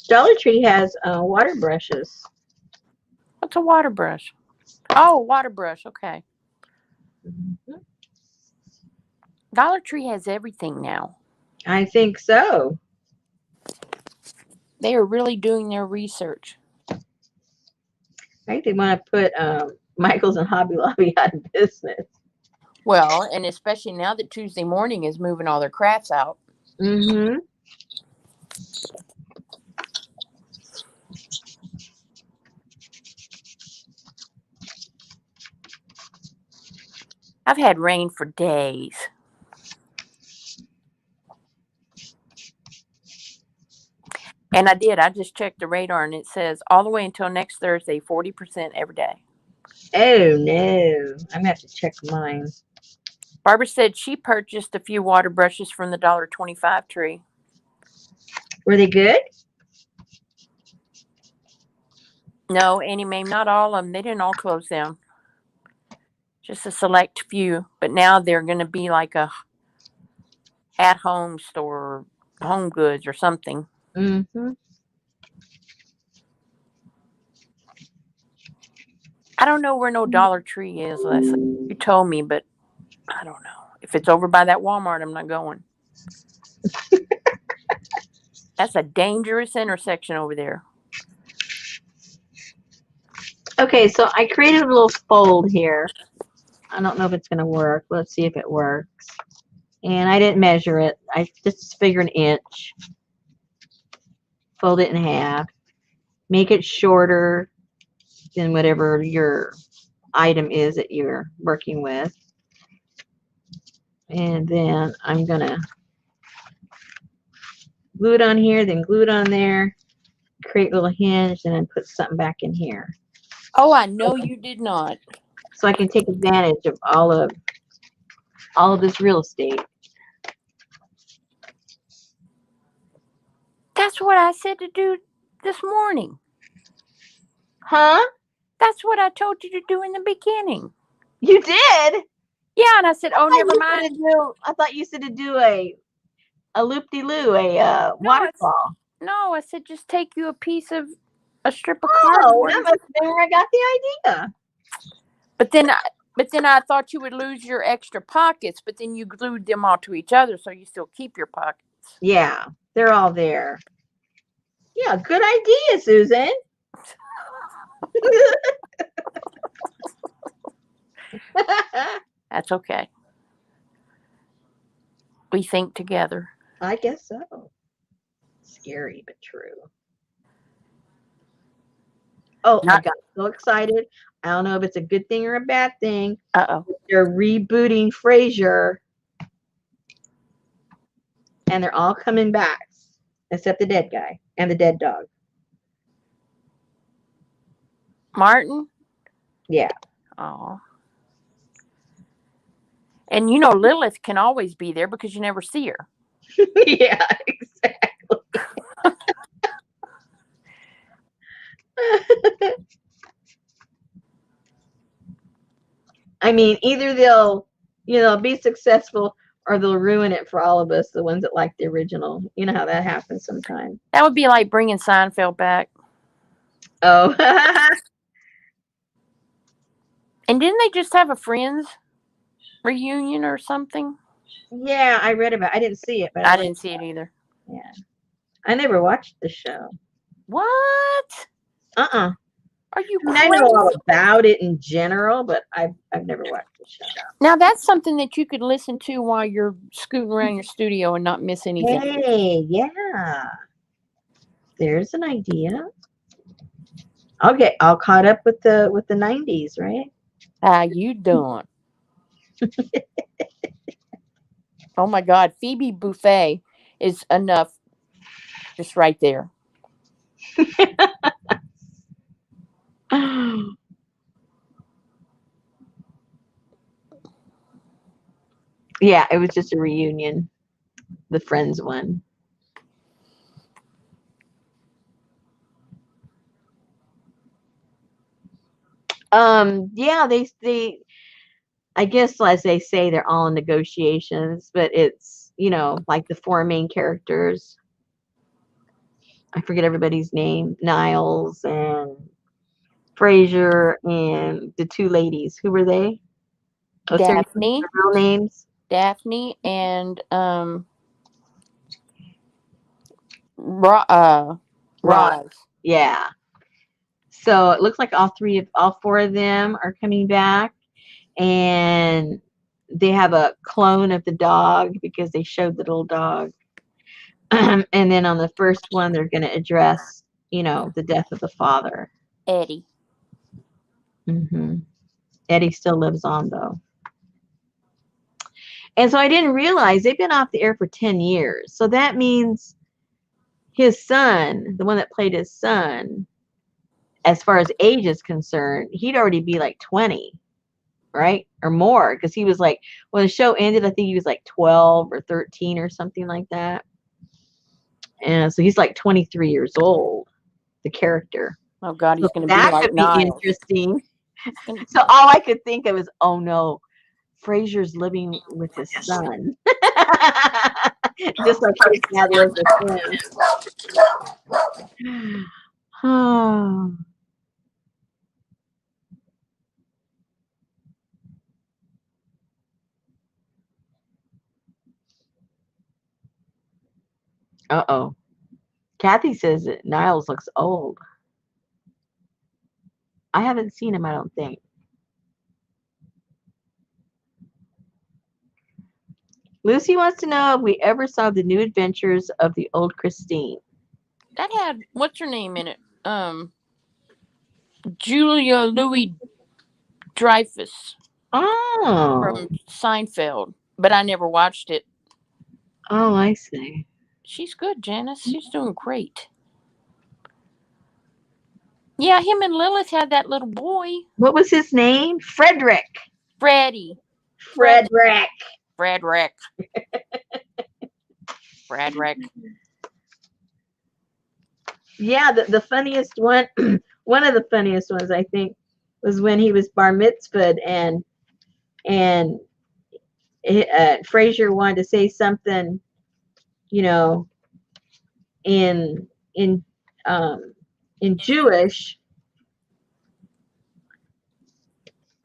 Dollar Tree has water brushes. What's a water brush? Oh, water brush. Okay. Mhm. Dollar Tree has everything now. I think so. They are really doing their research. I think they want to put Michael's and Hobby Lobby out of business. Well, and especially now that Tuesday Morning is moving all their crafts out. Mm-hmm. I've had rain for days. And I did. I just checked the radar, and it says all the way until next Thursday, 40% every day. Oh no, I'm gonna have to check mine. Barbara said she purchased a few water brushes from the $1.25 tree. Were they good? No, Annie Mae, not all of them. They didn't all close down. just a select few. But now they're going to be like a at-home store, Home Goods or something. Mm-hmm. I don't know where no Dollar Tree is, Leslie. You told me, but I don't know. If it's over by that Walmart, I'm not going. That's a dangerous intersection over there. Okay, so I created a little fold here. I don't know if it's going to work. Let's see if it works. And I didn't measure it. I just figure an inch. Fold it in half. Make it shorter than whatever your item is that you're working with. And then I'm going to glue it on here, then glue it on there. Create a little hinge, and then put something back in here. Oh, I know you did not. So I can take advantage of all of this real estate. That's what I said to do this morning. Huh? That's what I told you to do in the beginning. You did? Yeah, and I said, oh, never mind. I thought you said to do a loop-de-loo, a waterfall. No, I said just take you a strip of Oh, cardboard. that must have been where I got the idea. But then I thought you would lose your extra pockets, but then you glued them all to each other so you still keep your pockets. Yeah, they're all there. Yeah, good idea, Susan. That's okay. We think together. I guess so. Scary, but true. Oh, I got so excited. I don't know if it's a good thing or a bad thing. Uh-oh. They're rebooting Frasier. And they're all coming back. Except the dead guy and the dead dog. Martin? Yeah. Oh. And you know Lilith can always be there because you never see her. Yeah, exactly. I mean, either they'll, be successful or they'll ruin it for all of us, the ones that like the original. You know how that happens sometimes. That would be like bringing Seinfeld back. Oh. And didn't they just have a Friends reunion or something? Yeah, I read about it. I didn't see it, but I didn't see it either. Yeah. I never watched the show. What? Uh-uh. Are you I crazy? know all about it in general, but I've never watched the show. Now that's something that you could listen to while you're scooting around your studio and not miss anything. Hey, yeah. There's an idea. I'll get all caught up with the 90s, right? How you doing? Oh my God, Phoebe Buffay is enough just right there. Yeah, it was just a reunion, the Friends one. Yeah, they I guess as they say, they're all in negotiations, but it's, like the four main characters. I forget everybody's name. Niles and Frasier and the two ladies. Who were they? What's Daphne. their real names? Daphne and Roz. Yeah. So it looks like all four of them are coming back, and they have a clone of the dog because they showed the little dog. And then on the first one, they're going to address, the death of the father. Eddie. Mm-hmm. Eddie still lives on, though. And so I didn't realize they've been off the air for 10 years. So that means his son, the one that played his son, as far as age is concerned, he'd already be like 20, right? Or more. Because he was like, when the show ended, I think he was like 12 or 13 or something like that. And so he's like 23 years old, the character. Oh God, he's going to be that like could be Niles. interesting. So all I could think of is, oh no, Frasier's living with his son. Just like his dad lives with him. Oh. Uh-oh. Kathy says that Niles looks old. I haven't seen him, I don't think. Lucy wants to know if we ever saw the new adventures of the old Christine. That had what's her name in it? Julia Louis Dreyfus Oh. from Seinfeld, but I never watched it. Oh, I see. She's good, Janice. She's doing great. Yeah, him and Lilith had that little boy, What was his name? Frederick. Freddie. Frederick. Frederick. Frederick. Yeah, the funniest one, one of the funniest ones, I think, was when he was bar mitzvahed and Frasier wanted to say something, you know, in in um, in Jewish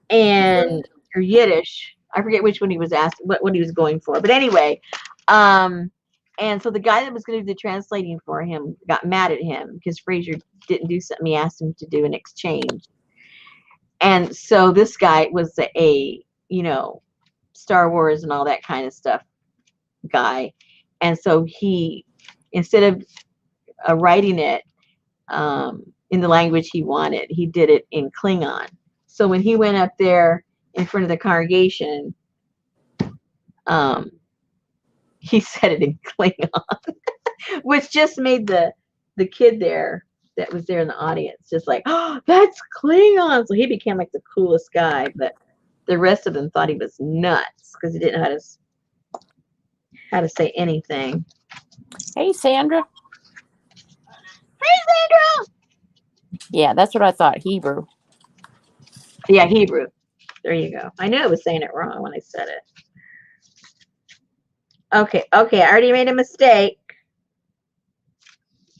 and or Yiddish. I forget which one he was asked, what he was going for, but anyway, and so the guy that was going to do the translating for him got mad at him because Frasier didn't do something he asked him to do in exchange. And so this guy was a Star Wars and all that kind of stuff guy. And so he, instead of writing it in the language he wanted, he did it in Klingon. So when he went up there in front of the congregation, he said it in Klingon, which just made the kid there that was there in the audience just like, oh, that's Klingon. So he became like the coolest guy, but the rest of them thought he was nuts because he didn't know how to say anything. Hey, Sandra. Hey, Sandra. Yeah, that's what I thought. Hebrew. Yeah, Hebrew. There you go. I knew I was saying it wrong when I said it. Okay, I already made a mistake.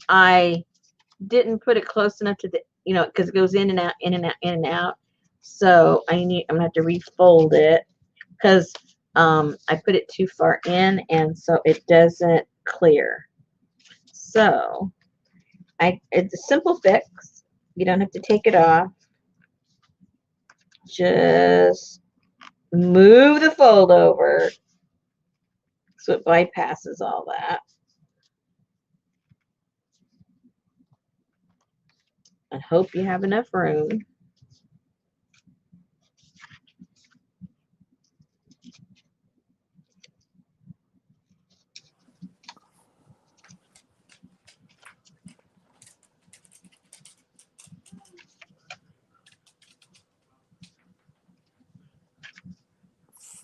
I didn't put it close enough to the, because it goes in and out, in and out, in and out. So I'm gonna have to refold it because I put it too far in, and so it doesn't clear. So it's a simple fix. You don't have to take it off. Just move the fold over so it bypasses all that. I hope you have enough room.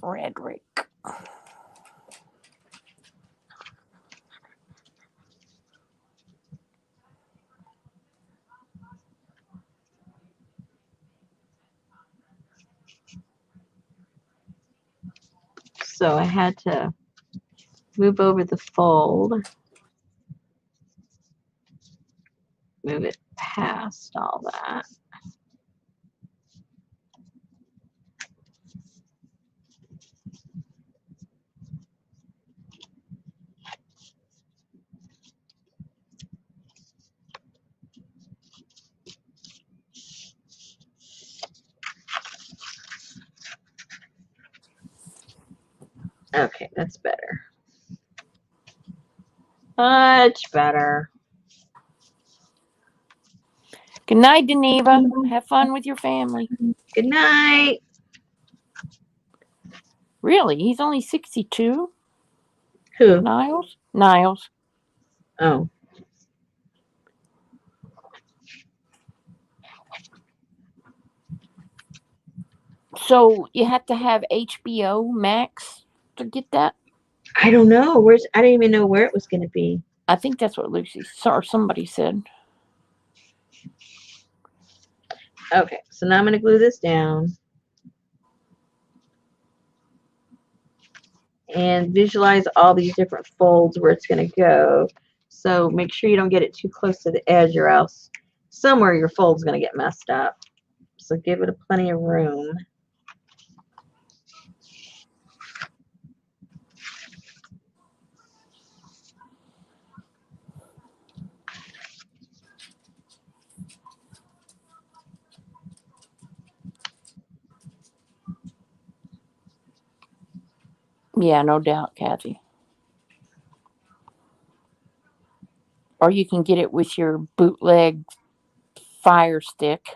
Frederick. So I had to move over the fold, move it past all that. Okay, that's better. Much better. Good night, Deneva. Have fun with your family. Good night. Really? He's only 62? Who? Niles? Niles. Oh. So you have to have HBO Max to get that? I don't know. I didn't even know where it was going to be. I think that's what Lucy or somebody said. Okay, so now I'm going to glue this down. And visualize all these different folds where it's going to go. So make sure you don't get it too close to the edge or else somewhere your fold's going to get messed up. So give it plenty of room. Yeah, no doubt, Kathy. Or you can get it with your bootleg fire stick.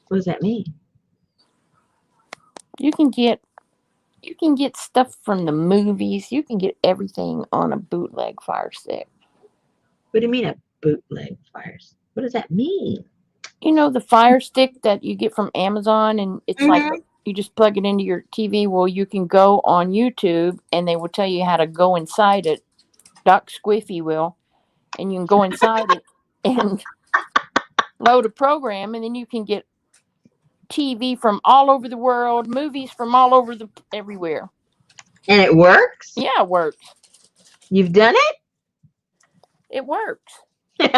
What does that mean? You can get stuff from the movies. You can get everything on a bootleg fire stick. What do you mean a bootleg fires? What does that mean? You know the fire stick that you get from Amazon, and it's like Mm-hmm. you just plug it into your TV. Well, you can go on YouTube, and they will tell you how to go inside it. Doc Squiffy will, and you can go inside it and load a program, and then you can get TV from all over the world, movies from all over the everywhere. And it works? Yeah, it works. You've done It works. it?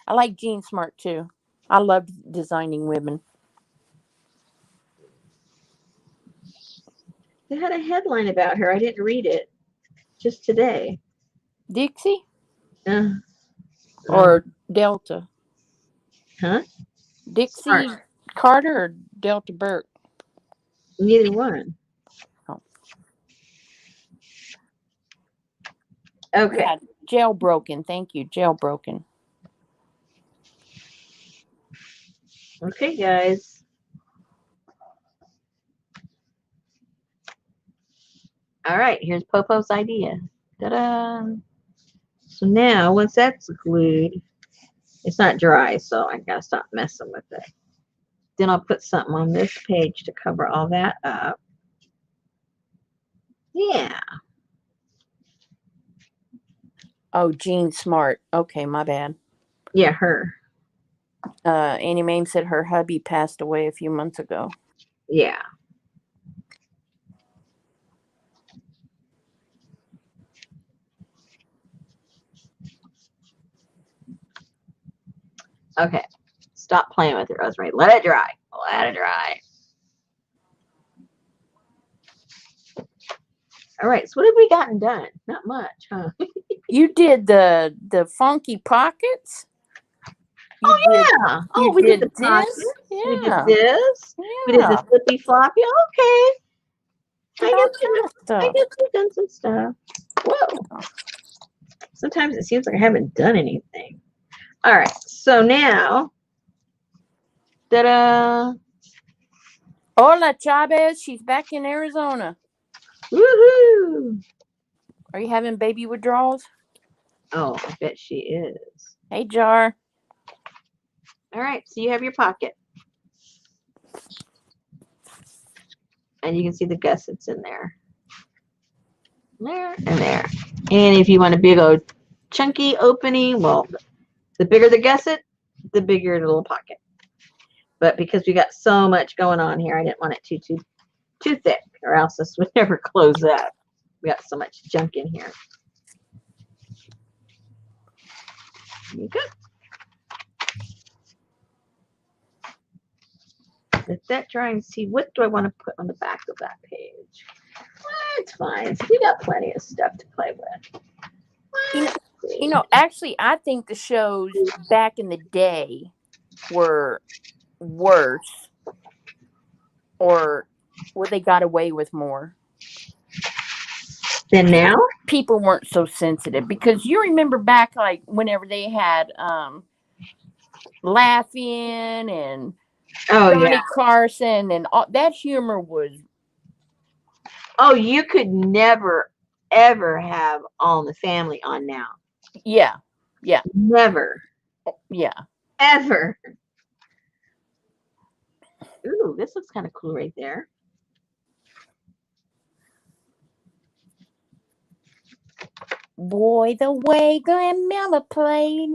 I like Jean Smart too. I love designing women. They had a headline about her. I didn't read it. Just today. Dixie Uh, uh, or Delta? huh? Smart. Dixie Carter or Delta Burke? Neither one. Oh, Okay. yeah, jailbroken. Thank you, jailbroken. Okay, guys. All right, here's Popo's idea. Ta-da! So now, once that's glued, it's not dry, so I gotta stop messing with it. Then I'll put something on this page to cover all that up. Yeah. Oh, Jean Smart. Okay, my bad. Yeah, her. Annie Mame said her hubby passed away a few months ago. Yeah. Okay. Stop playing with it, Rosemary. Let it dry. Let it dry. All right, so what have we gotten done? Not much, huh? You did the funky pockets. You Oh did yeah. Oh, you we did the did pockets. this. We did Yeah, this. We did the yeah. flippy floppy. Okay. Did all kind of I stuff. guess we've done some stuff. Whoa. Sometimes it seems like I haven't done anything. All right. So now, ta-da! Hola, Chavez. She's back in Arizona. Woohoo! Are you having baby withdrawals? Oh, I bet she is. Hey, Jar. All right. So you have your pocket, and you can see the gussets in there. There and there. And if you want a big old chunky opening, well, the bigger the gusset, the bigger the little pocket. But because we got so much going on here, I didn't want it too thick, or else this would never close up. We got so much junk in here. There you go. Let that dry and see what do I want to put on the back of that page. It's fine. We got plenty of stuff to play with. Actually, I think the shows back in the day were worse, or they got away with more. Then now? People weren't so sensitive because you remember back, like whenever they had Laughing and Oh Johnny yeah. Carson and all that humor was. Oh, you could never ever have All in the Family on now. Yeah, Never. yeah. Ever. Ooh, this looks kind of cool right there. Boy, the way Grandmama played.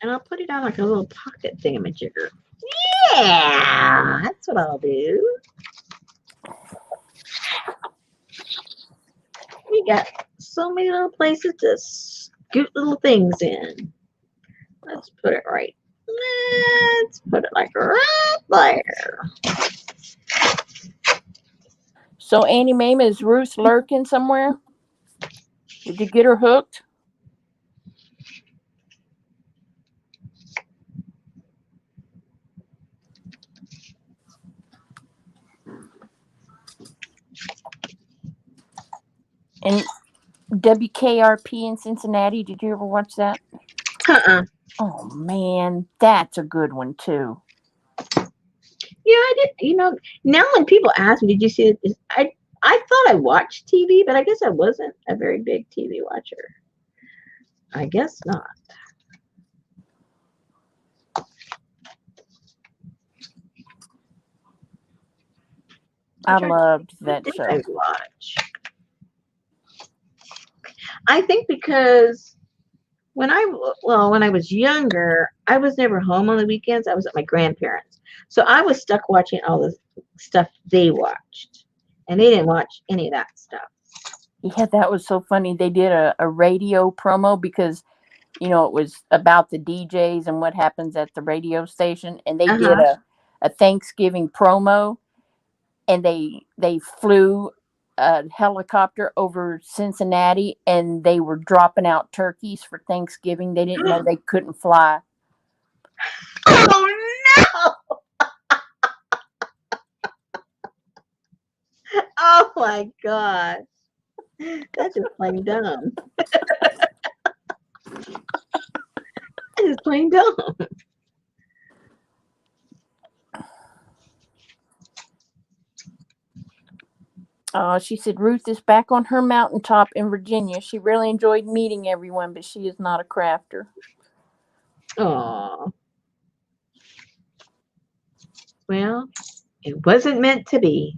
And I'll put it on like a little pocket thingamajigger. Yeah, that's what I'll do. We got so many little places to scoot little things in. Let's put it right. Let's put it like right there. So, Annie Mame, is Ruth lurking somewhere? Did you get her hooked? And WKRP in Cincinnati, did you ever watch that? Uh-uh. Oh, man, that's a good one, too. Yeah, I did. Now when people ask me, did you see it? I thought I watched TV, but I guess I wasn't a very big TV watcher. I guess not. I loved I that think show. I watched. I think because when I was younger, I was never home on the weekends. I was at my grandparents, so I was stuck watching all the stuff they watched, and they didn't watch any of that stuff. Yeah, that was so funny. They did a radio promo because, it was about the DJs and what happens at the radio station. And they did Uh-huh. a Thanksgiving promo, and they flew a helicopter over Cincinnati, and they were dropping out turkeys for Thanksgiving. They didn't know they couldn't fly. Oh no! Oh my god! That's just plain dumb. That is plain dumb. She said Ruth is back on her mountaintop in Virginia. She really enjoyed meeting everyone, but she is not a crafter. Aw. Well, it wasn't meant to be.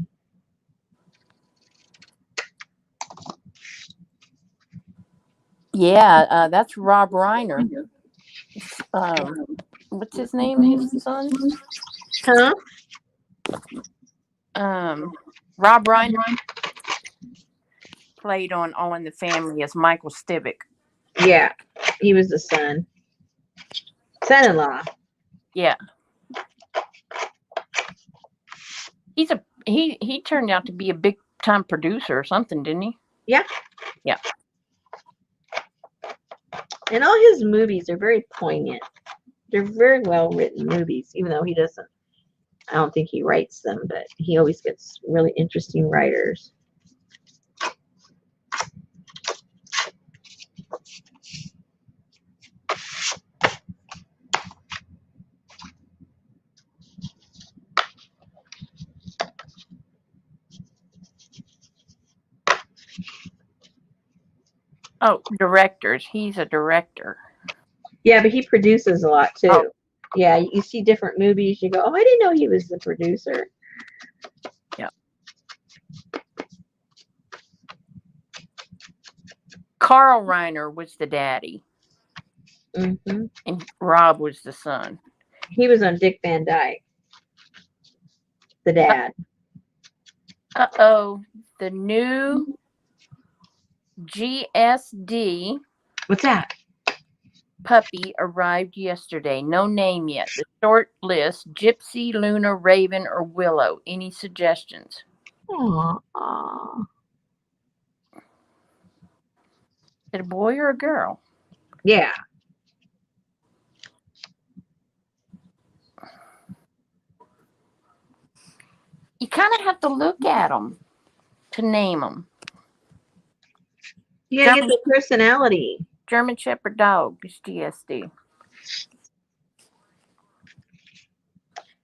Yeah, that's Rob Reiner. What's his name? His son? Huh? Rob Reiner played on All in the Family as Michael Stivic. Yeah, he was the son-in-law. Yeah, he turned out to be a big time producer or something, didn't he? Yeah. Yeah. And all his movies are very poignant. They're very well written movies, even though he doesn't. I don't think he writes them, but he always gets really interesting writers. Oh, directors. He's a director. Yeah, but he produces a lot too. Oh. Yeah, you see different movies, you go, oh, I didn't know he was the producer. Yeah. Carl Reiner was the daddy, Mm-hmm. and Rob was the son. He was on Dick Van Dyke, the dad. Uh-oh. The new GSD What's that? puppy arrived yesterday. No name yet. The short list: Gypsy, Luna, Raven, or Willow. Any suggestions? Aww. Is it a boy or a girl? Yeah. You kind of have to look at them to name them. Yeah, get the personality. German Shepherd dog is GSD.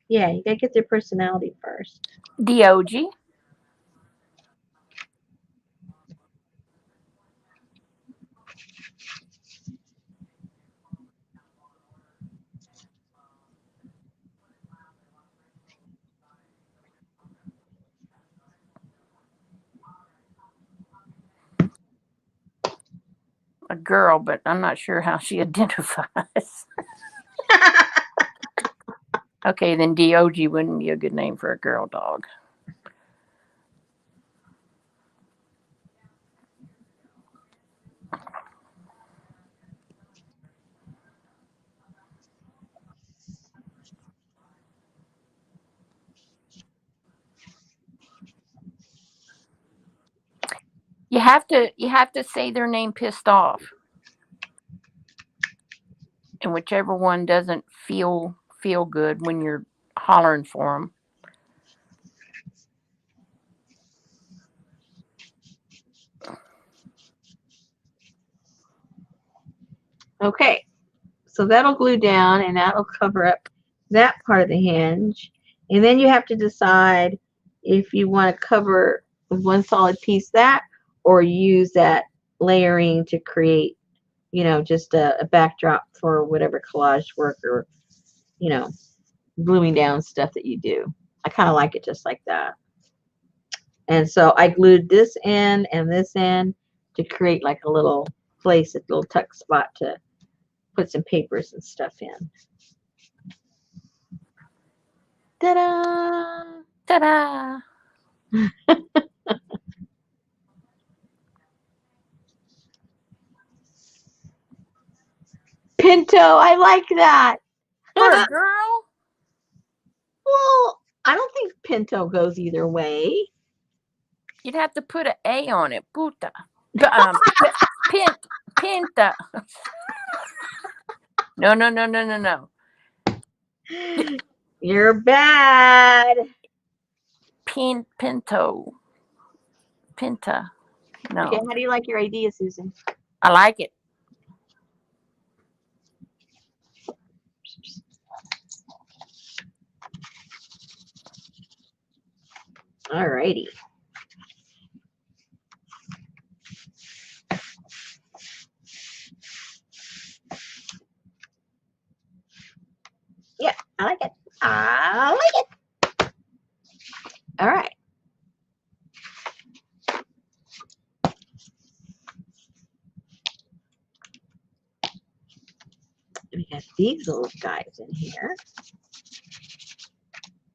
Yeah, you gotta get their personality first. DOG. girl, but I'm not sure how she identifies. Okay, then Dog wouldn't be a good name for a girl dog. You have to say their name pissed off, and whichever one doesn't feel good when you're hollering for them. Okay, so that'll glue down and that'll cover up that part of the hinge. And then you have to decide if you want to cover with one solid piece that or use that layering to create, just a backdrop for whatever collage work or, you know, gluing down stuff that you do. I kind of like it just like that. And so I glued this end and this end to create like a little place, a little tuck spot to put some papers and stuff in. Ta-da! Ta-da! Pinto, I like that. For a girl? Well, I don't think Pinto goes either way. You'd have to put an A on it. Puta. Pinta. No. You're bad. Pinto. Pinta. No. Okay, how do you like your idea, Susan? I like it. Alrighty. Yeah, I like it. I like it. All right. We got these little guys in here.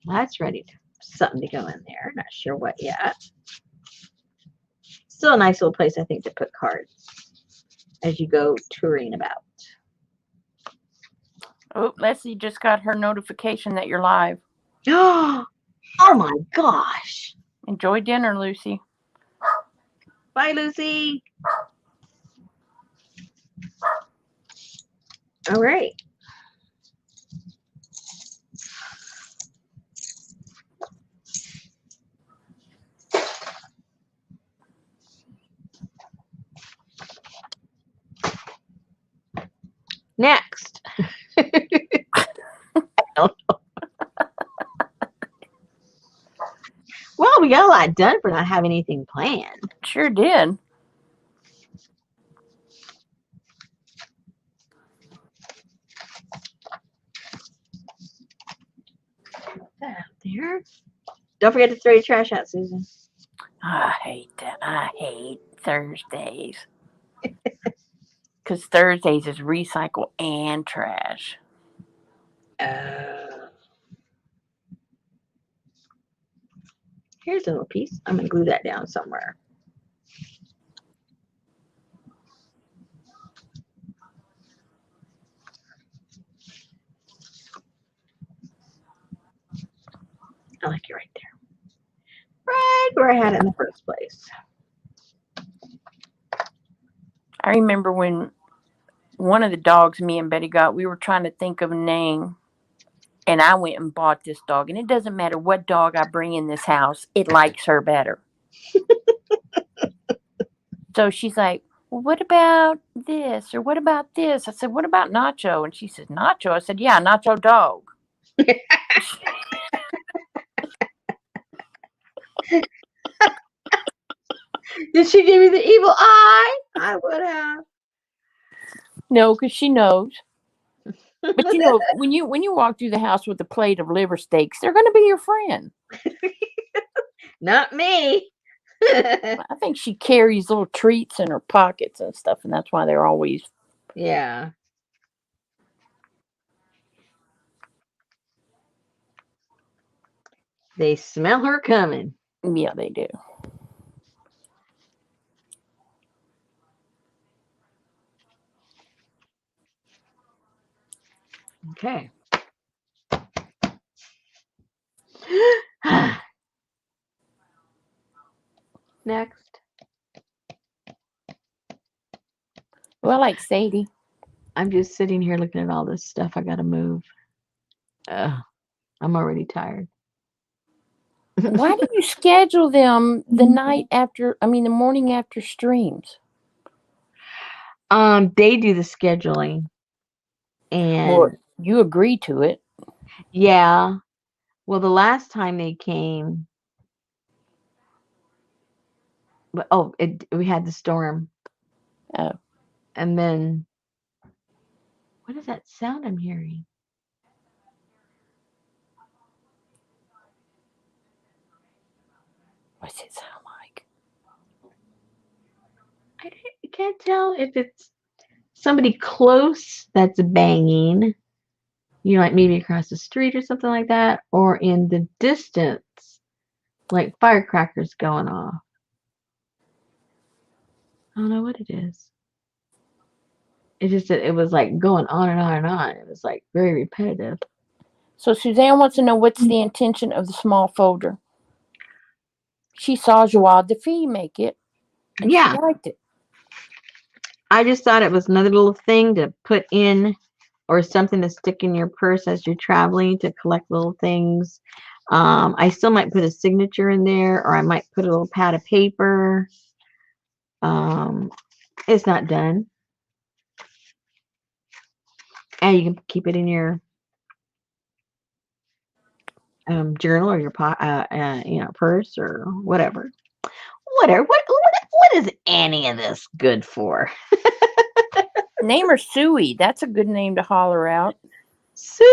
That's ready to something to go in there. Not sure what yet. Still a nice little place, I think, to put cards as you go touring about. Oh, Leslie just got her notification that you're live. Oh my gosh. Enjoy dinner, Lucy. Bye, Lucy. All right. Next. I don't know. Well, we got a lot done for not having anything planned. Sure did. Put that out there. Don't forget to throw your trash out, Susan. I hate that. I hate Thursdays. Because Thursdays is recycle and trash. Here's a little piece. I'm going to glue that down somewhere. I like it right there. Right where I had it in the first place. I remember when one of the dogs me and Betty got, we were trying to think of a name. And I went and bought this dog. And it doesn't matter what dog I bring in this house, it likes her better. So she's like, well, what about this? Or what about this? I said, what about Nacho? And she said, Nacho? I said, yeah, Nacho dog. Did she give you the evil eye? I would have. No, because she knows. But you know, when you walk through the house with a plate of liver steaks, they're going to be your friend. Not me. I think she carries little treats in her pockets and stuff, and that's why they're always. Yeah. They smell her coming. Yeah, they do. Okay. Next. Well, like Sadie. I'm just sitting here looking at all this stuff I gotta move. Ugh, I'm already tired. Why do you schedule them the night after? I mean, the morning after streams. They do the scheduling, Well, and you agree to it. yeah. Well, the last time they came, but we had the storm, Oh, and then what is that sound I'm hearing? what's it sound like? I can't tell if it's somebody close that's banging, like maybe across the street or something like that, or in the distance, like firecrackers going off. I don't know what it is. It just it was like going on and on and on. It was like very repetitive. So Suzanne wants to know what's the intention of the small folder. She saw Joie de Fille make it, and she Yeah, liked it. I just thought it was another little thing to put in or something to stick in your purse as you're traveling to collect little things. I still might put a signature in there, or I might put a little pad of paper. Um, it's not done, and you can keep it in your journal or your purse or whatever. Whatever. What is any of this good for? Name her Suey. That's a good name to holler out. See?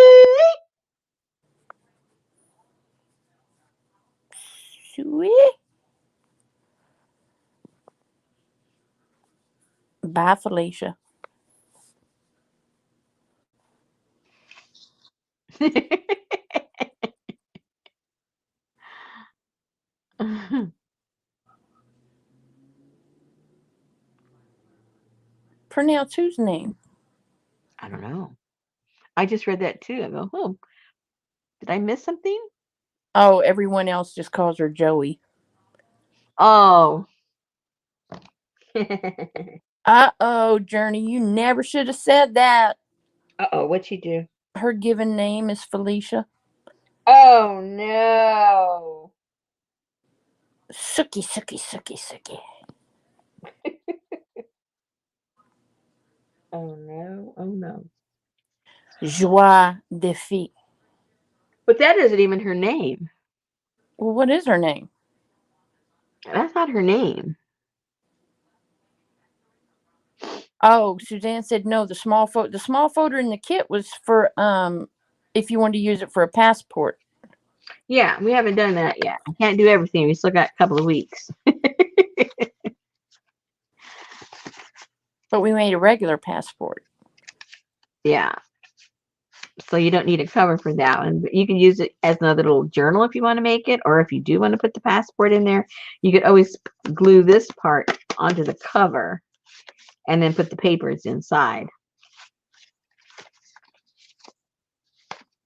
Suey. Bye, Felicia. Pronounce whose name? I don't know. I just read that too. I go, oh, did I miss something? Oh, everyone else just calls her Joey. Oh. Uh-oh, Journey, you never should have said that. Uh-oh, what'd she do? Her given name is Felicia. Oh, no. Sookie, Sookie, Sookie, Sookie. Oh, no. Oh, no. Joie de Fille. But that isn't even her name. Well, what is her name? That's not her name. Oh, Suzanne said no. The small folder in the kit was for if you wanted to use it for a passport. Yeah, we haven't done that yet. I can't do everything. We still got a couple of weeks. But we made a regular passport. Yeah. So you don't need a cover for that one. But you can use it as another little journal if you want to make it, or if you do want to put the passport in there, you could always glue this part onto the cover and then put the papers inside.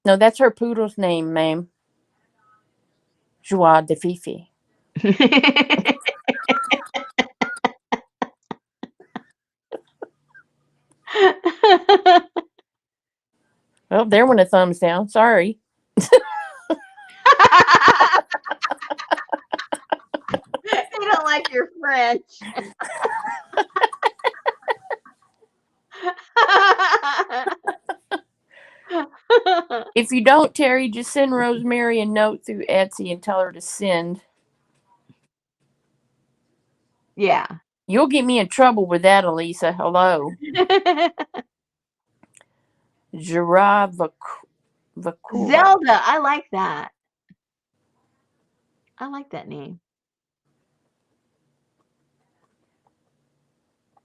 No, that's her poodle's name, ma'am. Joie de Fifi. Well, there went a thumbs down. Sorry. They don't like your French. If you don't, Terry, just send Rosemary a note through Etsy and tell her to send. Yeah. You'll get me in trouble with that, Elisa. Hello. Gerard Vacura. Zelda. I like that. I like that name.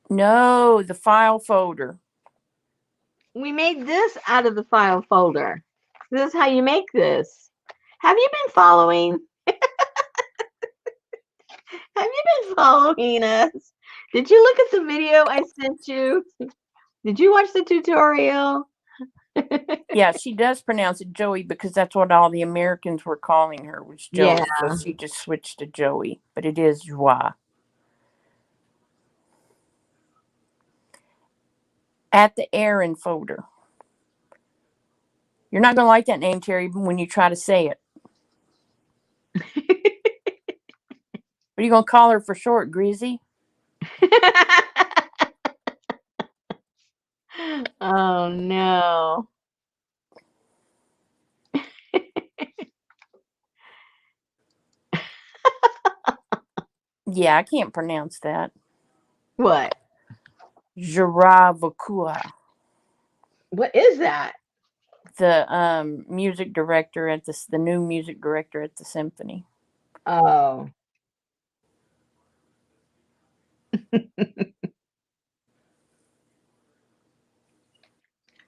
No, the file folder. We made this out of the file folder. This is how you make this. Have you been following? Have you been following us? Did you look at the video I sent you? Did you watch the tutorial? Yeah, she does pronounce it Joey because that's what all the Americans were calling her, was Joey. Yeah. So she just switched to Joey, but it is Joie. At the Aaron folder. You're not going to like that name, Terry, when you try to say it. What are you going to call her for short, Grizzy? Oh, no. Yeah, I can't pronounce that. What? Jaravakua. What is that? The music director at the new music director at the symphony. Oh.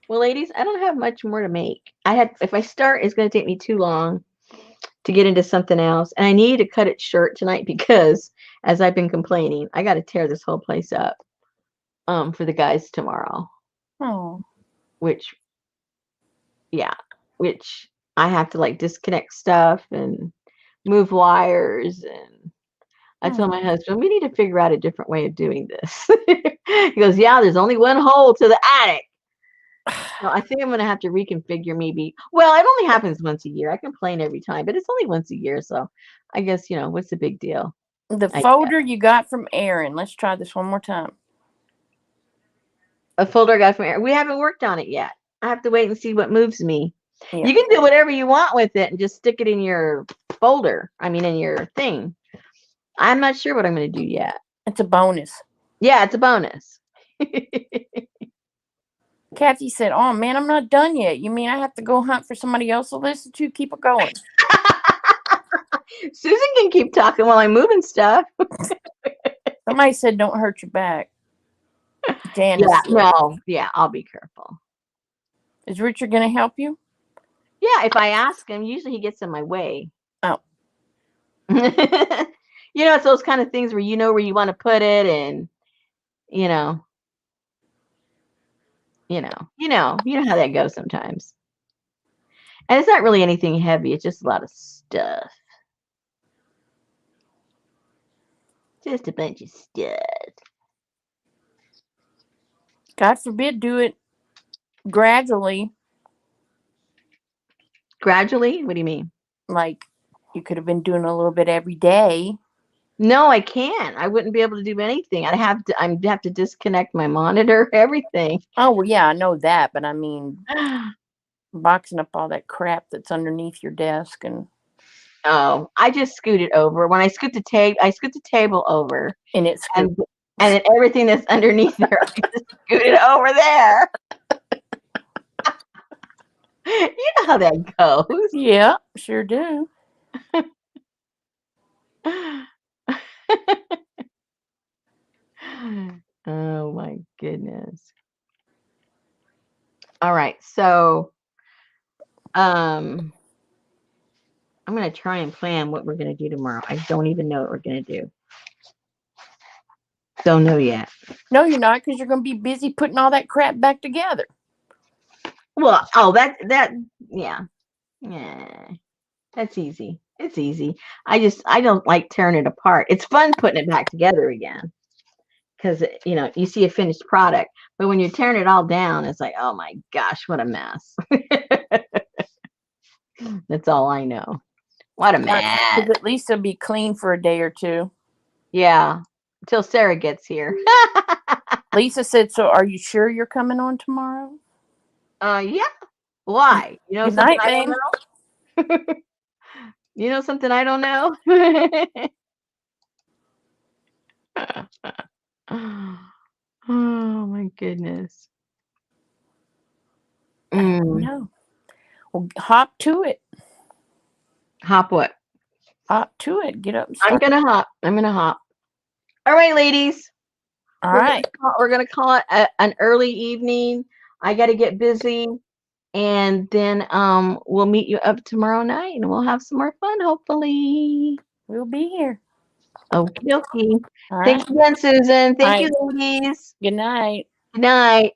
Well, ladies, I don't have much more to make. If I start, it's going to take me too long to get into something else. And I need to cut it short tonight because, as I've been complaining, I got to tear this whole place up for the guys tomorrow. Oh. Which I have to like disconnect stuff and move wires. And I told my husband, we need to figure out a different way of doing this. He goes, yeah, there's only one hole to the attic. So I think I'm going to have to reconfigure maybe. Well, it only happens once a year. I complain every time, but it's only once a year. So I guess, what's the big deal? The folder you got from Aaron. Let's try this one more time. A folder I got from Aaron. We haven't worked on it yet. I have to wait and see what moves me. Yeah. You can do whatever you want with it and just stick it in your folder. I mean, in your thing. I'm not sure what I'm going to do yet. It's a bonus. Yeah, it's a bonus. Kathy said, oh, man, I'm not done yet. You mean I have to go hunt for somebody else to listen to? Keep it going. Susan can keep talking while I'm moving stuff. Somebody said don't hurt your back. Janice. Yeah, I'll be careful. Is Richard going to help you? Yeah, if I ask him, usually he gets in my way. Oh. It's those kind of things where you know where you want to put it and, you know how that goes sometimes. And it's not really anything heavy. It's just a lot of stuff. Just a bunch of stuff. God forbid, do it gradually. Gradually? What do you mean? Like you could have been doing a little bit every day. No, I can't. I wouldn't be able to do anything. I'd have to disconnect my monitor, everything. Oh, well, yeah, I know that, but I mean, boxing up all that crap that's underneath your desk and. Oh, I just scoot it over. When I scoot the table over, and it's and then everything that's underneath there, I just scoot it over there. You know how that goes. Yeah, sure do. Oh my goodness. All right, so I'm going to try and plan what we're going to do tomorrow. I don't even know what we're going to do. Don't know yet. No, you're not, because you're going to be busy putting all that crap back together. Well, yeah. That's easy. It's easy. I don't like tearing it apart. It's fun putting it back together again. Because, you see a finished product. But when you're tearing it all down, it's like, oh my gosh, what a mess. That's all I know. What a mess. Because at least it'll be clean for a day or two. Yeah. Until Sarah gets here. Lisa said, so are you sure you're coming on tomorrow? Yeah. Why? Good night, I don't know? You know something I don't know? Oh my goodness. No. Well, hop to it. Hop what? Hop to it. Get up and start. I'm gonna hop. All right, ladies. All right. We're gonna call it an early evening. I got to get busy, and then we'll meet you up tomorrow night, and we'll have some more fun, hopefully. We'll be here. Okie dokie. All Thanks right. again, Susan. All Thank you, right. ladies. Good night. Good night.